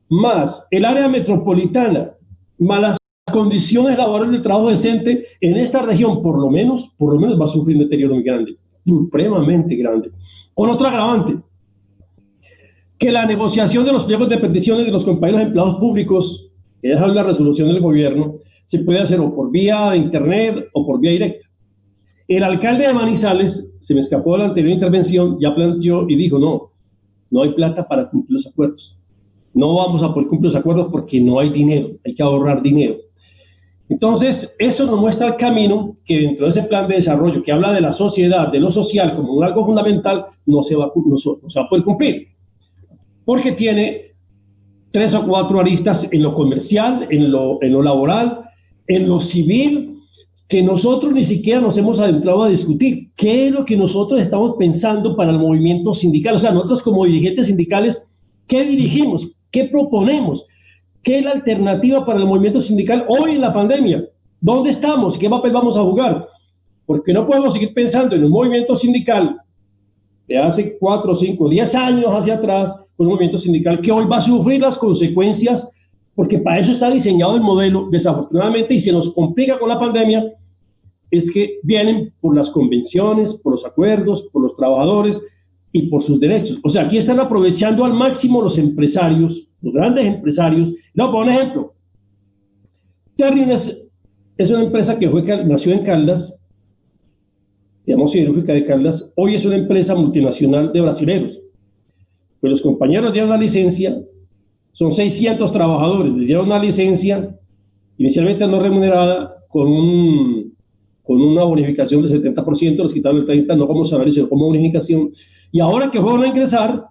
más el área metropolitana, más las condiciones laborales de trabajo decente, en esta región, por lo menos va a sufrir un deterioro muy grande, supremamente grande. Con otro agravante, que la negociación de los pliegos de peticiones de los compañeros empleados públicos, que es la resolución del gobierno, se puede hacer o por vía de internet o por vía directa. El alcalde de Manizales, se me escapó de la anterior intervención, ya planteó y dijo, no hay plata para cumplir los acuerdos. No vamos a poder cumplir los acuerdos porque no hay dinero, hay que ahorrar dinero. Entonces, eso nos muestra el camino que dentro de ese plan de desarrollo que habla de la sociedad, de lo social como algo fundamental, no se va a poder cumplir. Porque tiene 3 o 4 aristas en lo comercial, en lo laboral, en lo civil, que nosotros ni siquiera nos hemos adentrado a discutir. ¿Qué es lo que nosotros estamos pensando para el movimiento sindical? O sea, nosotros como dirigentes sindicales, ¿qué dirigimos? ¿Qué proponemos? ¿Qué es la alternativa para el movimiento sindical hoy en la pandemia? ¿Dónde estamos? ¿Qué papel vamos a jugar? Porque no podemos seguir pensando en un movimiento sindical de hace 4, 5, 10 años hacia atrás, con un movimiento sindical que hoy va a sufrir las consecuencias, porque para eso está diseñado el modelo, desafortunadamente, y se nos complica con la pandemia, es que vienen por las convenciones, por los acuerdos, por los trabajadores y por sus derechos. O sea, aquí están aprovechando al máximo los empresarios, los grandes empresarios. No, por un ejemplo, Ternium es una empresa que nació en Caldas, llamamos Siderúrgica de Caldas, hoy es una empresa multinacional de brasileros. Pues los compañeros dieron la licencia, son 600 trabajadores, les dieron una licencia inicialmente no remunerada con una bonificación del 70%, les quitaron el 30%, no como salario, sino como bonificación. Y ahora que fueron a ingresar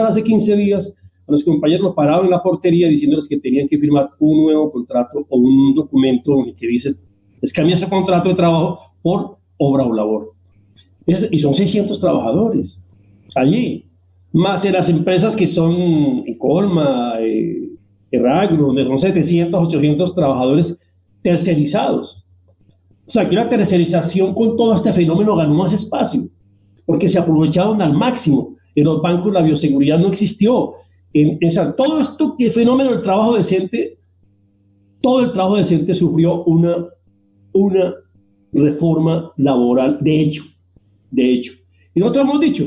hace 15 días, a los compañeros los pararon en la portería diciéndoles que tenían que firmar un nuevo contrato o un documento que dice, les cambia su contrato de trabajo por obra o labor. Y son 600 trabajadores allí, más en las empresas que son Colma, Erragro, donde son 700, 800 trabajadores tercerizados. O sea, que la tercerización con todo este fenómeno ganó más espacio, porque se aprovecharon al máximo. En los bancos la bioseguridad no existió. Todo esto, que fenómeno del trabajo decente, todo el trabajo decente sufrió una reforma laboral de hecho. Y nosotros hemos dicho,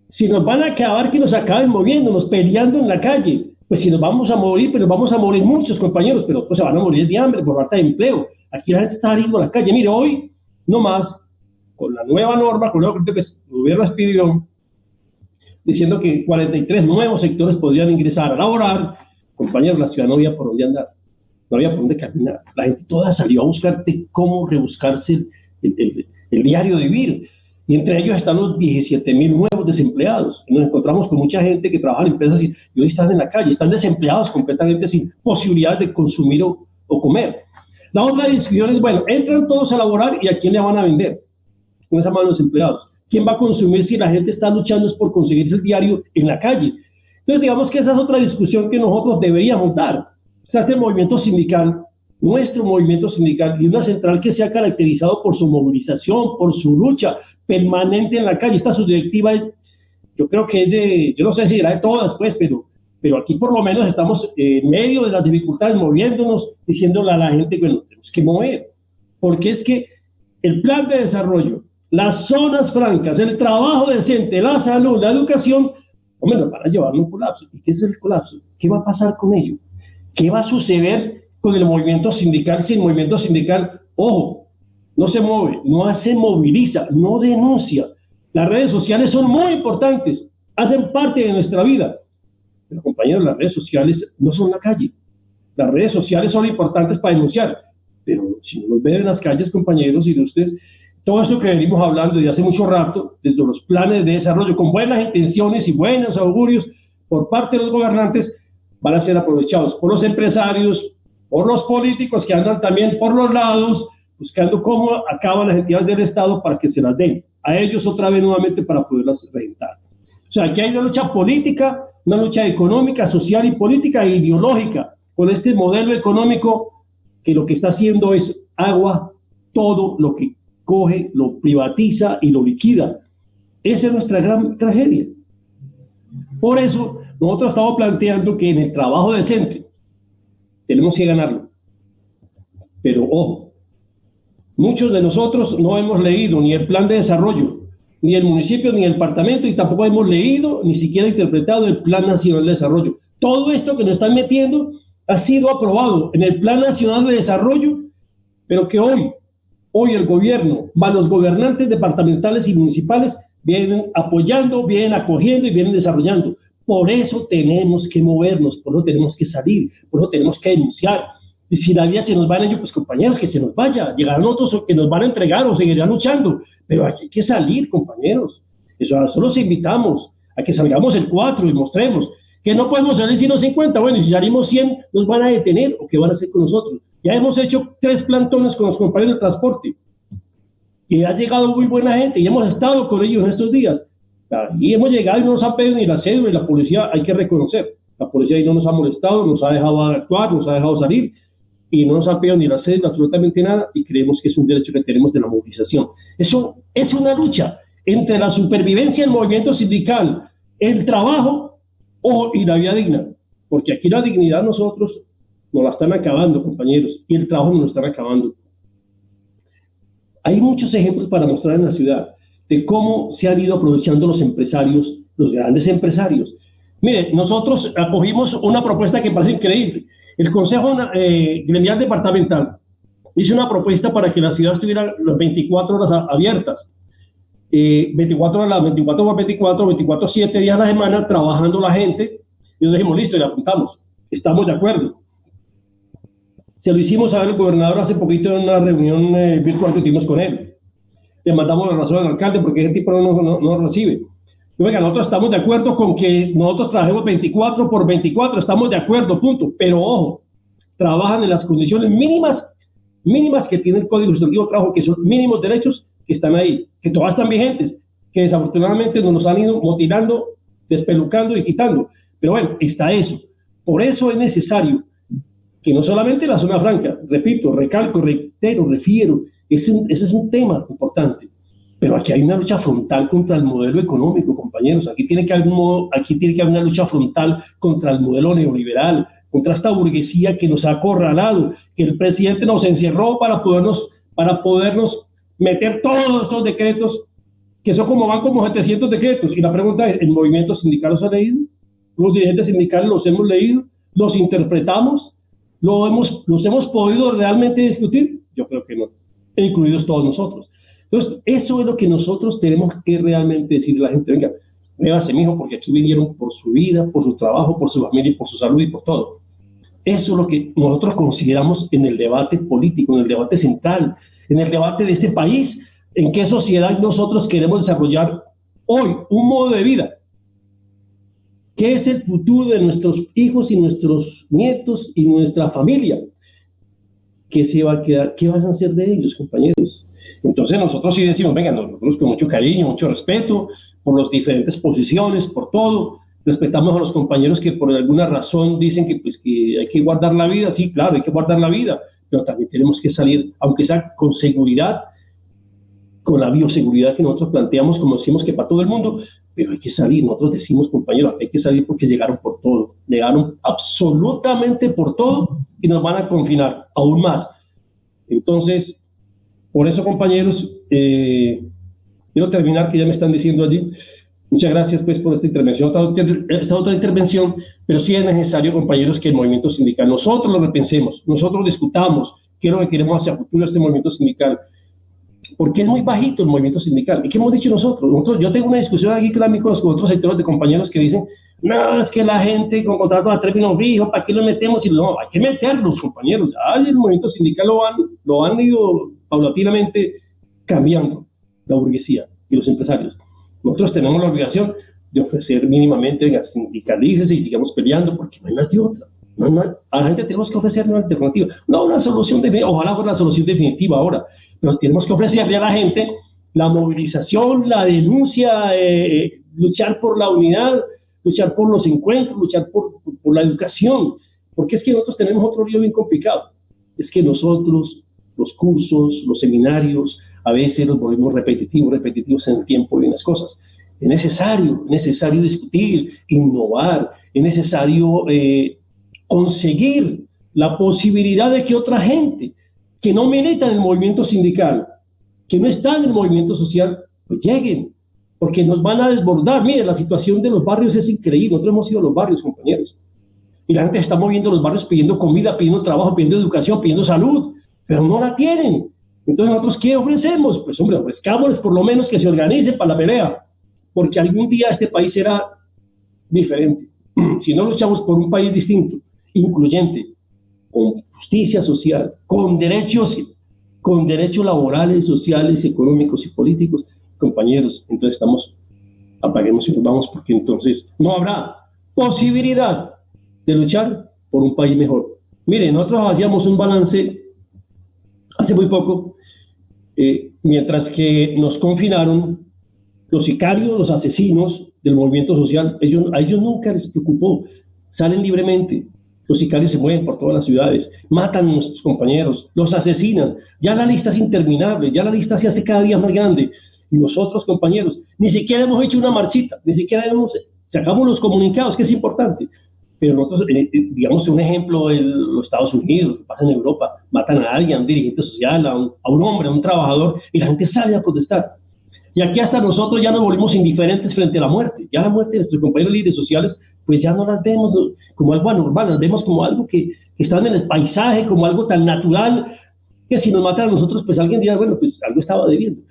si nos van a acabar, que nos acaben moviéndonos, peleando en la calle, pues si nos vamos a morir, pero vamos a morir muchos compañeros, pero pues se van a morir de hambre por falta de empleo. Aquí la gente está saliendo a la calle. Mire, hoy nomás, con la nueva norma, con el nuevo que el gobierno expidió, diciendo que 43 nuevos sectores podrían ingresar a laborar, compañeros, la ciudad no había por dónde andar, no había por dónde caminar. La gente toda salió a buscar de cómo rebuscarse el diario de vivir. Y entre ellos están los 17,000 nuevos desempleados. Nos encontramos con mucha gente que trabaja en empresas y hoy están en la calle, están desempleados completamente sin posibilidad de consumir o comer. La otra discusión es, bueno, entran todos a laborar y ¿a quién le van a vender? Con esa mano los empleados. ¿Quién va a consumir si la gente está luchando es por conseguirse el diario en la calle? Entonces, digamos que esa es otra discusión que nosotros deberíamos dar. O sea, este movimiento sindical, nuestro movimiento sindical, y una central que se ha caracterizado por su movilización, por su lucha permanente en la calle. Esta subdirectiva yo creo que yo no sé si era de todas, pues, pero aquí por lo menos estamos en medio de las dificultades, moviéndonos, diciéndole a la gente que nos tenemos que mover, porque es que el plan de desarrollo, las zonas francas, el trabajo decente, la salud, la educación, hombre, nos van a llevar a un colapso. ¿Y qué es el colapso? ¿Qué va a pasar con ello? ¿Qué va a suceder con el movimiento sindical si el movimiento sindical, ojo, no se mueve, no se moviliza, no denuncia? Las redes sociales son muy importantes, hacen parte de nuestra vida. Pero compañeros, las redes sociales no son la calle. Las redes sociales son importantes para denunciar, pero si no nos ven en las calles, compañeros, y de ustedes, todo eso que venimos hablando desde hace mucho rato, desde los planes de desarrollo, con buenas intenciones y buenos augurios por parte de los gobernantes, van a ser aprovechados por los empresarios, por los políticos que andan también por los lados, buscando cómo acaban las entidades del Estado para que se las den a ellos otra vez nuevamente para poderlas rentar. O sea, aquí hay una lucha política, una lucha económica, social y política e ideológica con este modelo económico que lo que está haciendo es agua todo lo que coge, lo privatiza y lo liquida. Esa es nuestra gran tragedia. Por eso, nosotros estamos planteando que en el trabajo decente tenemos que ganarlo. Pero, ojo, muchos de nosotros no hemos leído ni el plan de desarrollo, ni el municipio, ni el departamento, y tampoco hemos leído, ni siquiera interpretado el Plan Nacional de Desarrollo. Todo esto que nos están metiendo ha sido aprobado en el Plan Nacional de Desarrollo, pero que hoy el gobierno, más los gobernantes departamentales y municipales, vienen apoyando, vienen acogiendo y vienen desarrollando. Por eso tenemos que movernos, por eso tenemos que salir, por eso tenemos que denunciar. Y si la vida se nos va en ello, pues compañeros, que se nos vaya. Llegarán otros que nos van a entregar o seguirán luchando. Pero aquí hay que salir, compañeros. Eso los invitamos a que salgamos el 4 y mostremos que no podemos salir sino 50. Bueno, y si salimos 100, ¿nos van a detener o qué van a hacer con nosotros? Ya hemos hecho 3 plantones con los compañeros de transporte y ha llegado muy buena gente y hemos estado con ellos en estos días. Y hemos llegado y no nos han pedido ni la cédula, y la policía, hay que reconocer, la policía ahí no nos ha molestado, nos ha dejado actuar, nos ha dejado salir y no nos han pedido ni la cédula, absolutamente nada, y creemos que es un derecho que tenemos de la movilización. Eso es una lucha entre la supervivencia del movimiento sindical, el trabajo y la vida digna, porque aquí la dignidad nosotros nos la están acabando, compañeros, y el trabajo nos lo están acabando. Hay muchos ejemplos para mostrar en la ciudad de cómo se han ido aprovechando los empresarios, los grandes empresarios. Mire, nosotros acogimos una propuesta que parece increíble. El Consejo Gremial Departamental hizo una propuesta para que la ciudad estuviera las 24 horas abiertas. 24 horas, 24 por 24, 24, 7 días a la semana, trabajando la gente. Y nos dijimos, listo, y apuntamos. Estamos de acuerdo. Se lo hicimos saber al gobernador hace poquito en una reunión virtual que tuvimos con él. Le mandamos la razón al alcalde porque ese tipo no recibe. Y venga, nosotros estamos de acuerdo con que nosotros trabajemos 24 por 24, estamos de acuerdo, punto. Pero ojo, trabajan en las condiciones mínimas que tiene el Código Sustantivo de Trabajo, que son mínimos derechos que están ahí, que todas están vigentes, que desafortunadamente nos los han ido mutilando, despelucando y quitando. Pero bueno, está eso. Por eso es necesario que no solamente la zona franca, repito, recalco, reitero, refiero, ese es un tema importante, pero aquí hay una lucha frontal contra el modelo económico, compañeros. Aquí tiene que haber una lucha frontal contra el modelo neoliberal, contra esta burguesía que nos ha acorralado, que el presidente nos encerró para podernos meter todos estos decretos, que son van como 700 decretos. Y la pregunta es, ¿el movimiento sindical los ha leído? ¿Los dirigentes sindicales los hemos leído? ¿Los interpretamos? ¿Los hemos podido realmente discutir? Yo creo que no, incluidos todos nosotros. Entonces, eso es lo que nosotros tenemos que realmente decirle a la gente. Venga, muévase, mijo, porque aquí vinieron por su vida, por su trabajo, por su familia, por su salud y por todo. Eso es lo que nosotros consideramos en el debate político, en el debate central, en el debate de este país, en qué sociedad nosotros queremos desarrollar hoy un modo de vida. ¿Qué es el futuro de nuestros hijos y nuestros nietos y nuestra familia? ¿Qué se va a quedar? ¿Qué van a hacer de ellos, compañeros? Entonces nosotros sí decimos, venga, nosotros con mucho cariño, mucho respeto, por las diferentes posiciones, por todo, respetamos a los compañeros que por alguna razón dicen que hay que guardar la vida. Sí, claro, hay que guardar la vida, pero también tenemos que salir, aunque sea con seguridad, con la bioseguridad que nosotros planteamos, como decimos que para todo el mundo, pero hay que salir. Nosotros decimos, compañeros, hay que salir porque llegaron por todo, llegaron absolutamente por todo y nos van a confinar aún más. Entonces, por eso, compañeros, quiero terminar, que ya me están diciendo allí. Muchas gracias pues por esta intervención, esta otra intervención, pero sí es necesario, compañeros, que el movimiento sindical, nosotros lo repensemos, nosotros discutamos qué es lo que queremos hacia futuro este movimiento sindical, porque es muy bajito el movimiento sindical. ¿Y qué hemos dicho nosotros? Yo tengo una discusión aquí con otros sectores de compañeros que dicen, no, es que la gente con contratos a término fijo, ¿para qué lo metemos? Y no, hay que meterlos, compañeros. Ya el movimiento sindical lo han ido paulatinamente cambiando, la burguesía y los empresarios. Nosotros tenemos la obligación de ofrecer mínimamente, venga, sindicalícese y sigamos peleando, porque no hay más de otra. A la gente tenemos que ofrecer una alternativa, no una solución ojalá fuera la solución definitiva ahora, pero tenemos que ofrecerle a la gente la movilización, la denuncia, luchar por la unidad, luchar por los encuentros, luchar por la educación, porque es que nosotros tenemos otro lío bien complicado. Es que nosotros, los cursos, los seminarios, a veces los volvemos repetitivos en el tiempo y en las cosas. Es necesario discutir, innovar, es necesario conseguir la posibilidad de que otra gente que no milita en el movimiento sindical, que no está en el movimiento social, pues lleguen, porque nos van a desbordar. Mire, la situación de los barrios es increíble. Nosotros hemos ido a los barrios, compañeros, y la gente está moviendo los barrios pidiendo comida, pidiendo trabajo, pidiendo educación, pidiendo salud, pero no la tienen. Entonces, ¿nosotros qué ofrecemos? Pues, hombre, ofrezcámosles por lo menos que se organicen para la pelea, porque algún día este país será diferente. Si no luchamos por un país distinto, incluyente, con justicia social, con derechos laborales, sociales, económicos y políticos, compañeros, entonces apaguemos y nos vamos, porque entonces no habrá posibilidad de luchar por un país mejor. Miren, nosotros hacíamos un balance hace muy poco, mientras que nos confinaron, los sicarios, los asesinos del movimiento social, a ellos nunca les preocupó, salen libremente. Los sicarios se mueven por todas las ciudades, matan a nuestros compañeros, los asesinan. Ya la lista es interminable, ya la lista se hace cada día más grande. Y nosotros, compañeros, ni siquiera hemos hecho una marchita, ni siquiera sacamos los comunicados, que es importante. Pero nosotros, digamos, un ejemplo en los Estados Unidos, lo que pasa en Europa, matan a alguien, a un dirigente social, a un hombre, a un trabajador, y la gente sale a protestar. Y aquí hasta nosotros ya nos volvimos indiferentes frente a la muerte. Ya la muerte de nuestros compañeros líderes sociales, pues ya no las vemos como algo anormal, las vemos como algo que está en el paisaje, como algo tan natural, que si nos matan a nosotros, pues alguien dirá, bueno, pues algo estaba debiendo.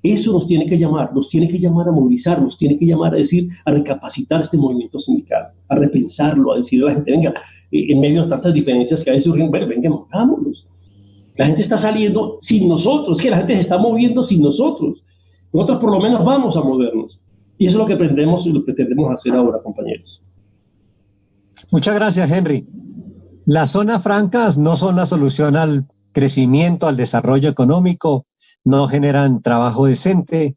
Eso nos tiene que llamar a movilizar, nos tiene que llamar a decir, a recapacitar este movimiento sindical, a repensarlo, a decirle a la gente, venga, en medio de tantas diferencias que a veces surgen, bueno, venga, movámonos. La gente está saliendo sin nosotros, que la gente se está moviendo sin nosotros. Nosotros por lo menos vamos a movernos. Y eso es lo que pretendemos y lo pretendemos hacer ahora, compañeros.
Muchas gracias, Henry. Las zonas francas no son la solución al crecimiento, al desarrollo económico, no generan trabajo decente.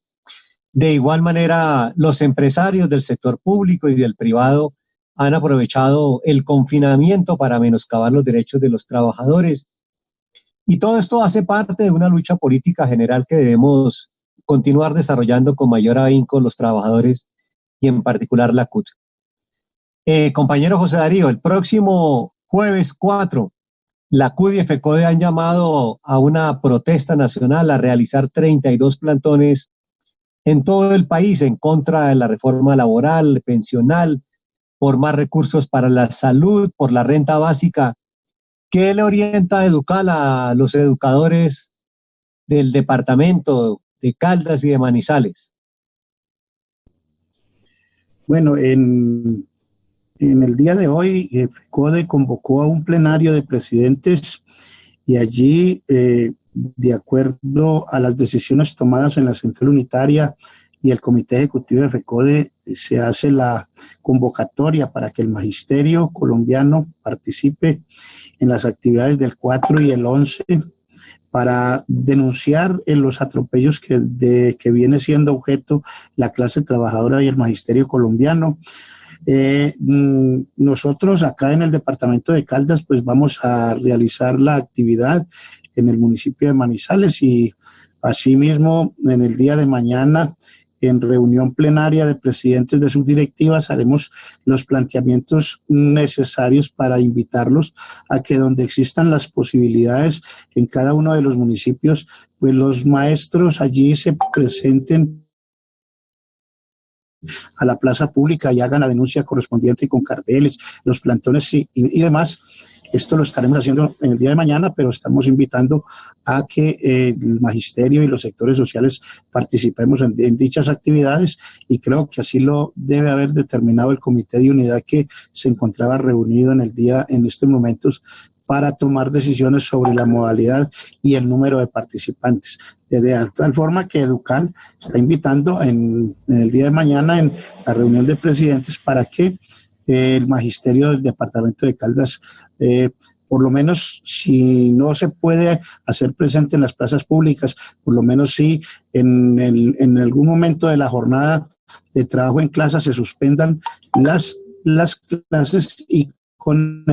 De igual manera, los empresarios del sector público y del privado han aprovechado el confinamiento para menoscabar los derechos de los trabajadores. Y todo esto hace parte de una lucha política general que debemos continuar desarrollando con mayor ahínco los trabajadores y en particular la CUT. Compañero José Darío, el próximo jueves 4, la CUT y FECODE han llamado a una protesta nacional a realizar 32 plantones en todo el país en contra de la reforma laboral, pensional, por más recursos para la salud, por la renta básica. ¿Qué le orienta a educar a los educadores del departamento de Caldas y de Manizales?
Bueno, en el día de hoy, FECODE convocó a un plenario de presidentes y allí, de acuerdo a las decisiones tomadas en la Central Unitaria y el Comité Ejecutivo de FECODE, se hace la convocatoria para que el magisterio colombiano participe en las actividades del 4 y el 11 para denunciar los atropellos que viene siendo objeto la clase trabajadora y el magisterio colombiano. Nosotros acá en el departamento de Caldas pues vamos a realizar la actividad en el municipio de Manizales y asimismo en el día de mañana en reunión plenaria de presidentes de subdirectivas haremos los planteamientos necesarios para invitarlos a que donde existan las posibilidades en cada uno de los municipios, pues los maestros allí se presenten a la plaza pública y hagan la denuncia correspondiente con carteles, los plantones y demás. Esto lo estaremos haciendo en el día de mañana, pero estamos invitando a que el magisterio y los sectores sociales participemos en dichas actividades, y creo que así lo debe haber determinado el Comité de Unidad que se encontraba reunido en estos momentos para tomar decisiones sobre la modalidad y el número de participantes. De tal forma que Educal está invitando en el día de mañana en la reunión de presidentes para que el magisterio del departamento de Caldas, por lo menos si no se puede hacer presente en las plazas públicas, por lo menos sí en algún momento de la jornada de trabajo en clase se suspendan las clases y con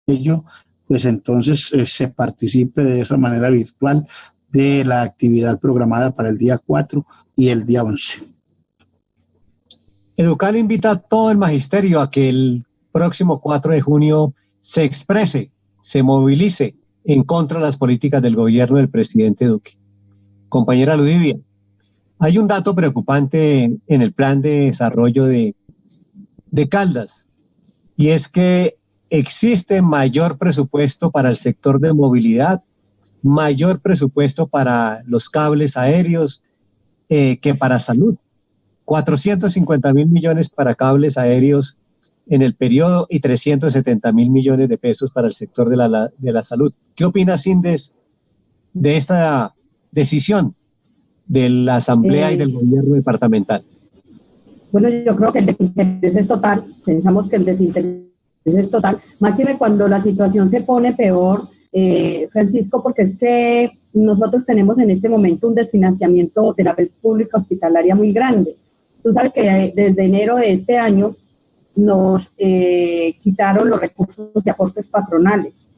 ello pues entonces se participe de esa manera virtual de la actividad programada para el día 4 y el día 11.
Educal invita a todo el magisterio a que el próximo 4 de junio se exprese, se movilice en contra de las políticas del gobierno del presidente Duque. Compañera Ludivia, hay un dato preocupante en el plan de desarrollo de Caldas, y es que existe mayor presupuesto para el sector de movilidad, mayor presupuesto para los cables aéreos que para salud. 450.000 millones para cables aéreos en el periodo y 370.000 millones de pesos para el sector de la salud. ¿Qué opina Sindes de esta decisión de la Asamblea y del gobierno departamental?
Bueno, yo creo que el desinterés es total. Pensamos que el desinterés es total. Máxime cuando la situación se pone peor, Francisco, porque es que nosotros tenemos en este momento un desfinanciamiento de la red pública hospitalaria muy grande. Tú sabes que desde enero de este año nos quitaron los recursos de aportes patronales.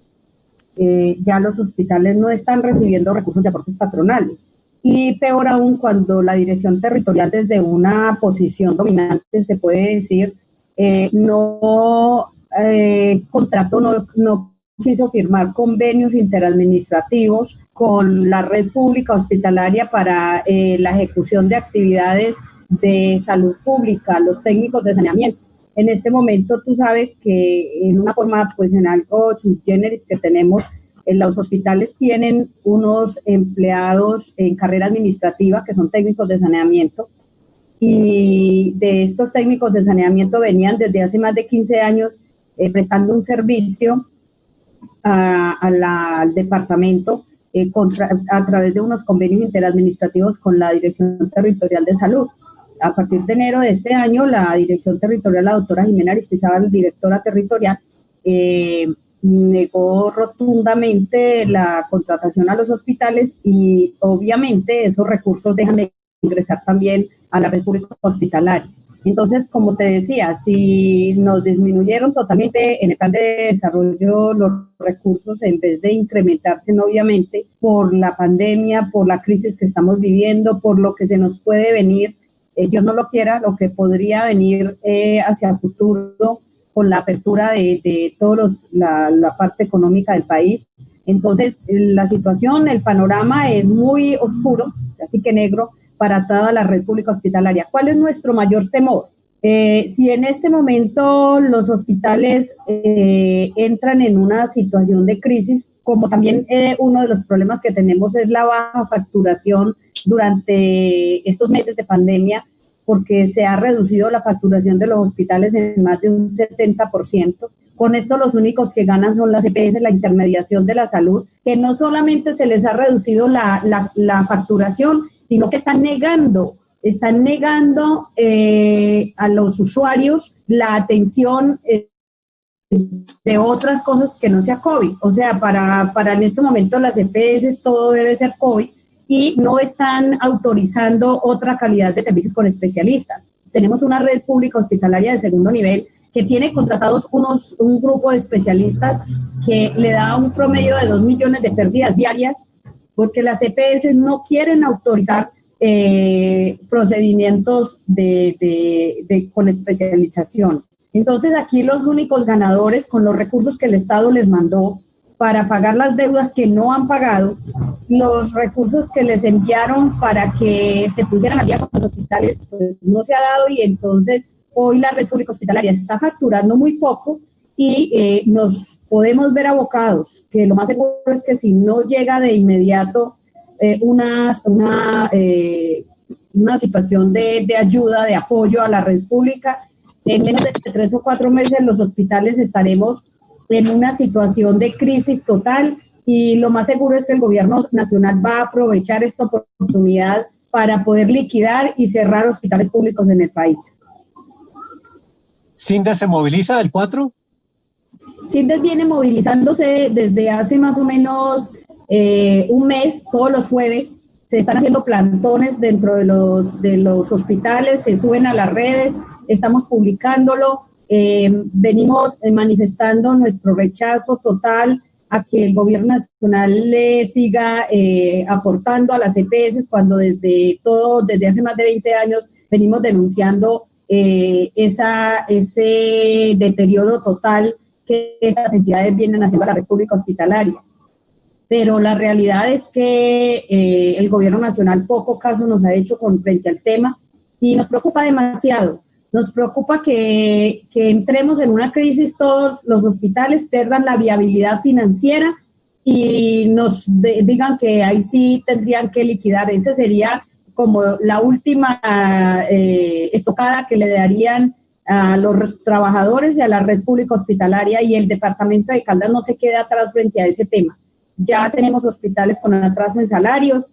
Ya los hospitales no están recibiendo recursos de aportes patronales. Y peor aún cuando la dirección territorial desde una posición dominante, se puede decir, no quiso firmar convenios interadministrativos con la red pública hospitalaria para la ejecución de actividades de salud pública, los técnicos de saneamiento. En este momento tú sabes que en una forma, pues en algo subgéneris que tenemos, los hospitales tienen unos empleados en carrera administrativa que son técnicos de saneamiento, y de estos técnicos de saneamiento venían desde hace más de 15 años prestando un servicio al departamento a través de unos convenios interadministrativos con la Dirección Territorial de Salud. A partir de enero de este año, la Dirección Territorial, la doctora Jimena Aristizábal, directora territorial, negó rotundamente la contratación a los hospitales, y obviamente esos recursos dejan de ingresar también a la red pública hospitalaria. Entonces, como te decía, si nos disminuyeron totalmente en el plan de desarrollo los recursos, en vez de incrementarse, obviamente, por la pandemia, por la crisis que estamos viviendo, por lo que se nos puede venir, Dios no lo quiera, lo que podría venir hacia el futuro con la apertura de la parte económica del país. Entonces, la situación, el panorama es muy oscuro, así que negro, para toda la red pública hospitalaria. ¿Cuál es nuestro mayor temor? Si en este momento los hospitales entran en una situación de crisis, como también uno de los problemas que tenemos es la baja facturación durante estos meses de pandemia, porque se ha reducido la facturación de los hospitales en más de un 70%. Con esto los únicos que ganan son las EPS, la intermediación de la salud, que no solamente se les ha reducido la facturación, sino que están negando a los usuarios la atención de otras cosas que no sea COVID. O sea, para en este momento las EPS todo debe ser COVID, y no están autorizando otra calidad de servicios con especialistas. Tenemos una red pública hospitalaria de segundo nivel que tiene contratados un grupo de especialistas que le da un promedio de 2 millones de pérdidas diarias, porque las EPS no quieren autorizar procedimientos con especialización. Entonces aquí los únicos ganadores con los recursos que el Estado les mandó para pagar las deudas que no han pagado, los recursos que les enviaron para que se pusieran al día con los hospitales, pues no se ha dado, y entonces hoy la red pública hospitalaria está facturando muy poco y nos podemos ver abocados, que lo más seguro es que si no llega de inmediato una situación de ayuda, de apoyo a la red pública, en menos de 3 o 4 meses los hospitales estaremos en una situación de crisis total, y lo más seguro es que el gobierno nacional va a aprovechar esta oportunidad para poder liquidar y cerrar hospitales públicos en el país.
¿SINDES se moviliza el 4?
SINDES viene movilizándose desde hace más o menos un mes. Todos los jueves se están haciendo plantones dentro de los hospitales, se suben a las redes, estamos publicándolo. Venimos manifestando nuestro rechazo total a que el gobierno nacional le siga aportando a las EPS, cuando desde hace más de 20 años venimos denunciando ese deterioro total que estas entidades vienen haciendo a la República Hospitalaria. Pero la realidad es que el gobierno nacional poco caso nos ha hecho frente al tema, y nos preocupa demasiado. Nos preocupa que entremos en una crisis, todos los hospitales pierdan la viabilidad financiera y nos digan que ahí sí tendrían que liquidar. Esa sería como la última estocada que le darían a los trabajadores y a la red pública hospitalaria, y el departamento de Caldas no se queda atrás frente a ese tema. Ya tenemos hospitales con atraso en salarios,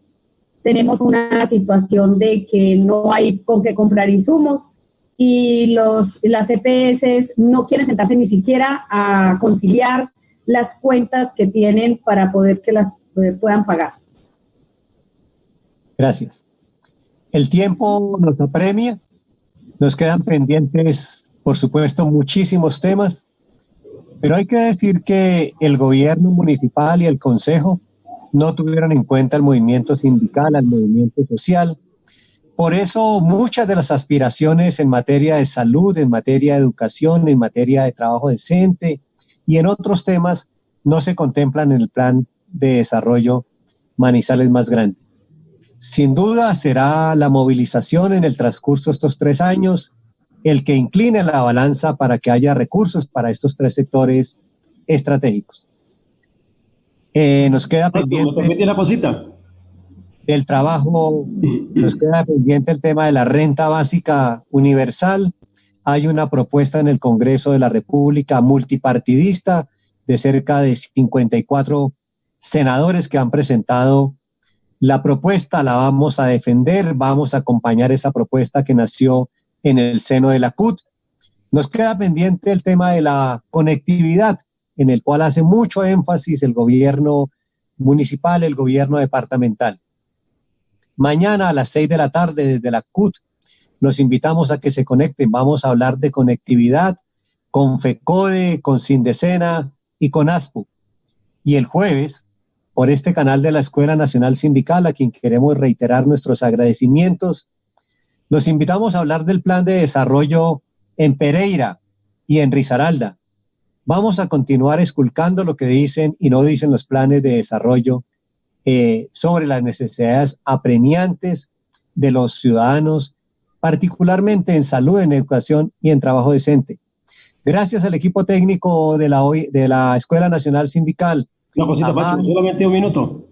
tenemos una situación de que no hay con qué comprar insumos, y las EPS no quieren sentarse ni siquiera a conciliar las cuentas que tienen para poder que las puedan pagar.
Gracias. El tiempo nos apremia, nos quedan pendientes, por supuesto, muchísimos temas, pero hay que decir que el gobierno municipal y el consejo no tuvieron en cuenta el movimiento sindical, el movimiento social. Por eso muchas de las aspiraciones en materia de salud, en materia de educación, en materia de trabajo decente y en otros temas no se contemplan en el plan de desarrollo Manizales Más Grande. Sin duda será la movilización en el transcurso de estos 3 años el que incline la balanza para que haya recursos para estos 3 sectores estratégicos. Nos queda pendiente
una cosita.
Del trabajo, nos queda pendiente el tema de la renta básica universal. Hay una propuesta en el Congreso de la República multipartidista de cerca de 54 senadores que han presentado la propuesta. La vamos a defender, vamos a acompañar esa propuesta que nació en el seno de la CUT. Nos queda pendiente el tema de la conectividad, en el cual hace mucho énfasis el gobierno municipal, el gobierno departamental. Mañana a las 6 de la tarde desde la CUT los invitamos a que se conecten. Vamos a hablar de conectividad con FECODE, con Sindecena y con ASPU. Y el jueves, por este canal de la Escuela Nacional Sindical, a quien queremos reiterar nuestros agradecimientos, los invitamos a hablar del plan de desarrollo en Pereira y en Risaralda. Vamos a continuar esculcando lo que dicen y no dicen los planes de desarrollo sobre las necesidades apremiantes de los ciudadanos, particularmente en salud, en educación y en trabajo decente. Gracias al equipo técnico de la Escuela Nacional Sindical.
Una cosita, Pacho, solamente un minuto.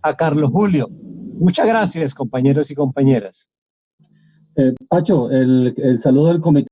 A Carlos Julio. Muchas gracias, compañeros y compañeras.
Pacho, el saludo del comité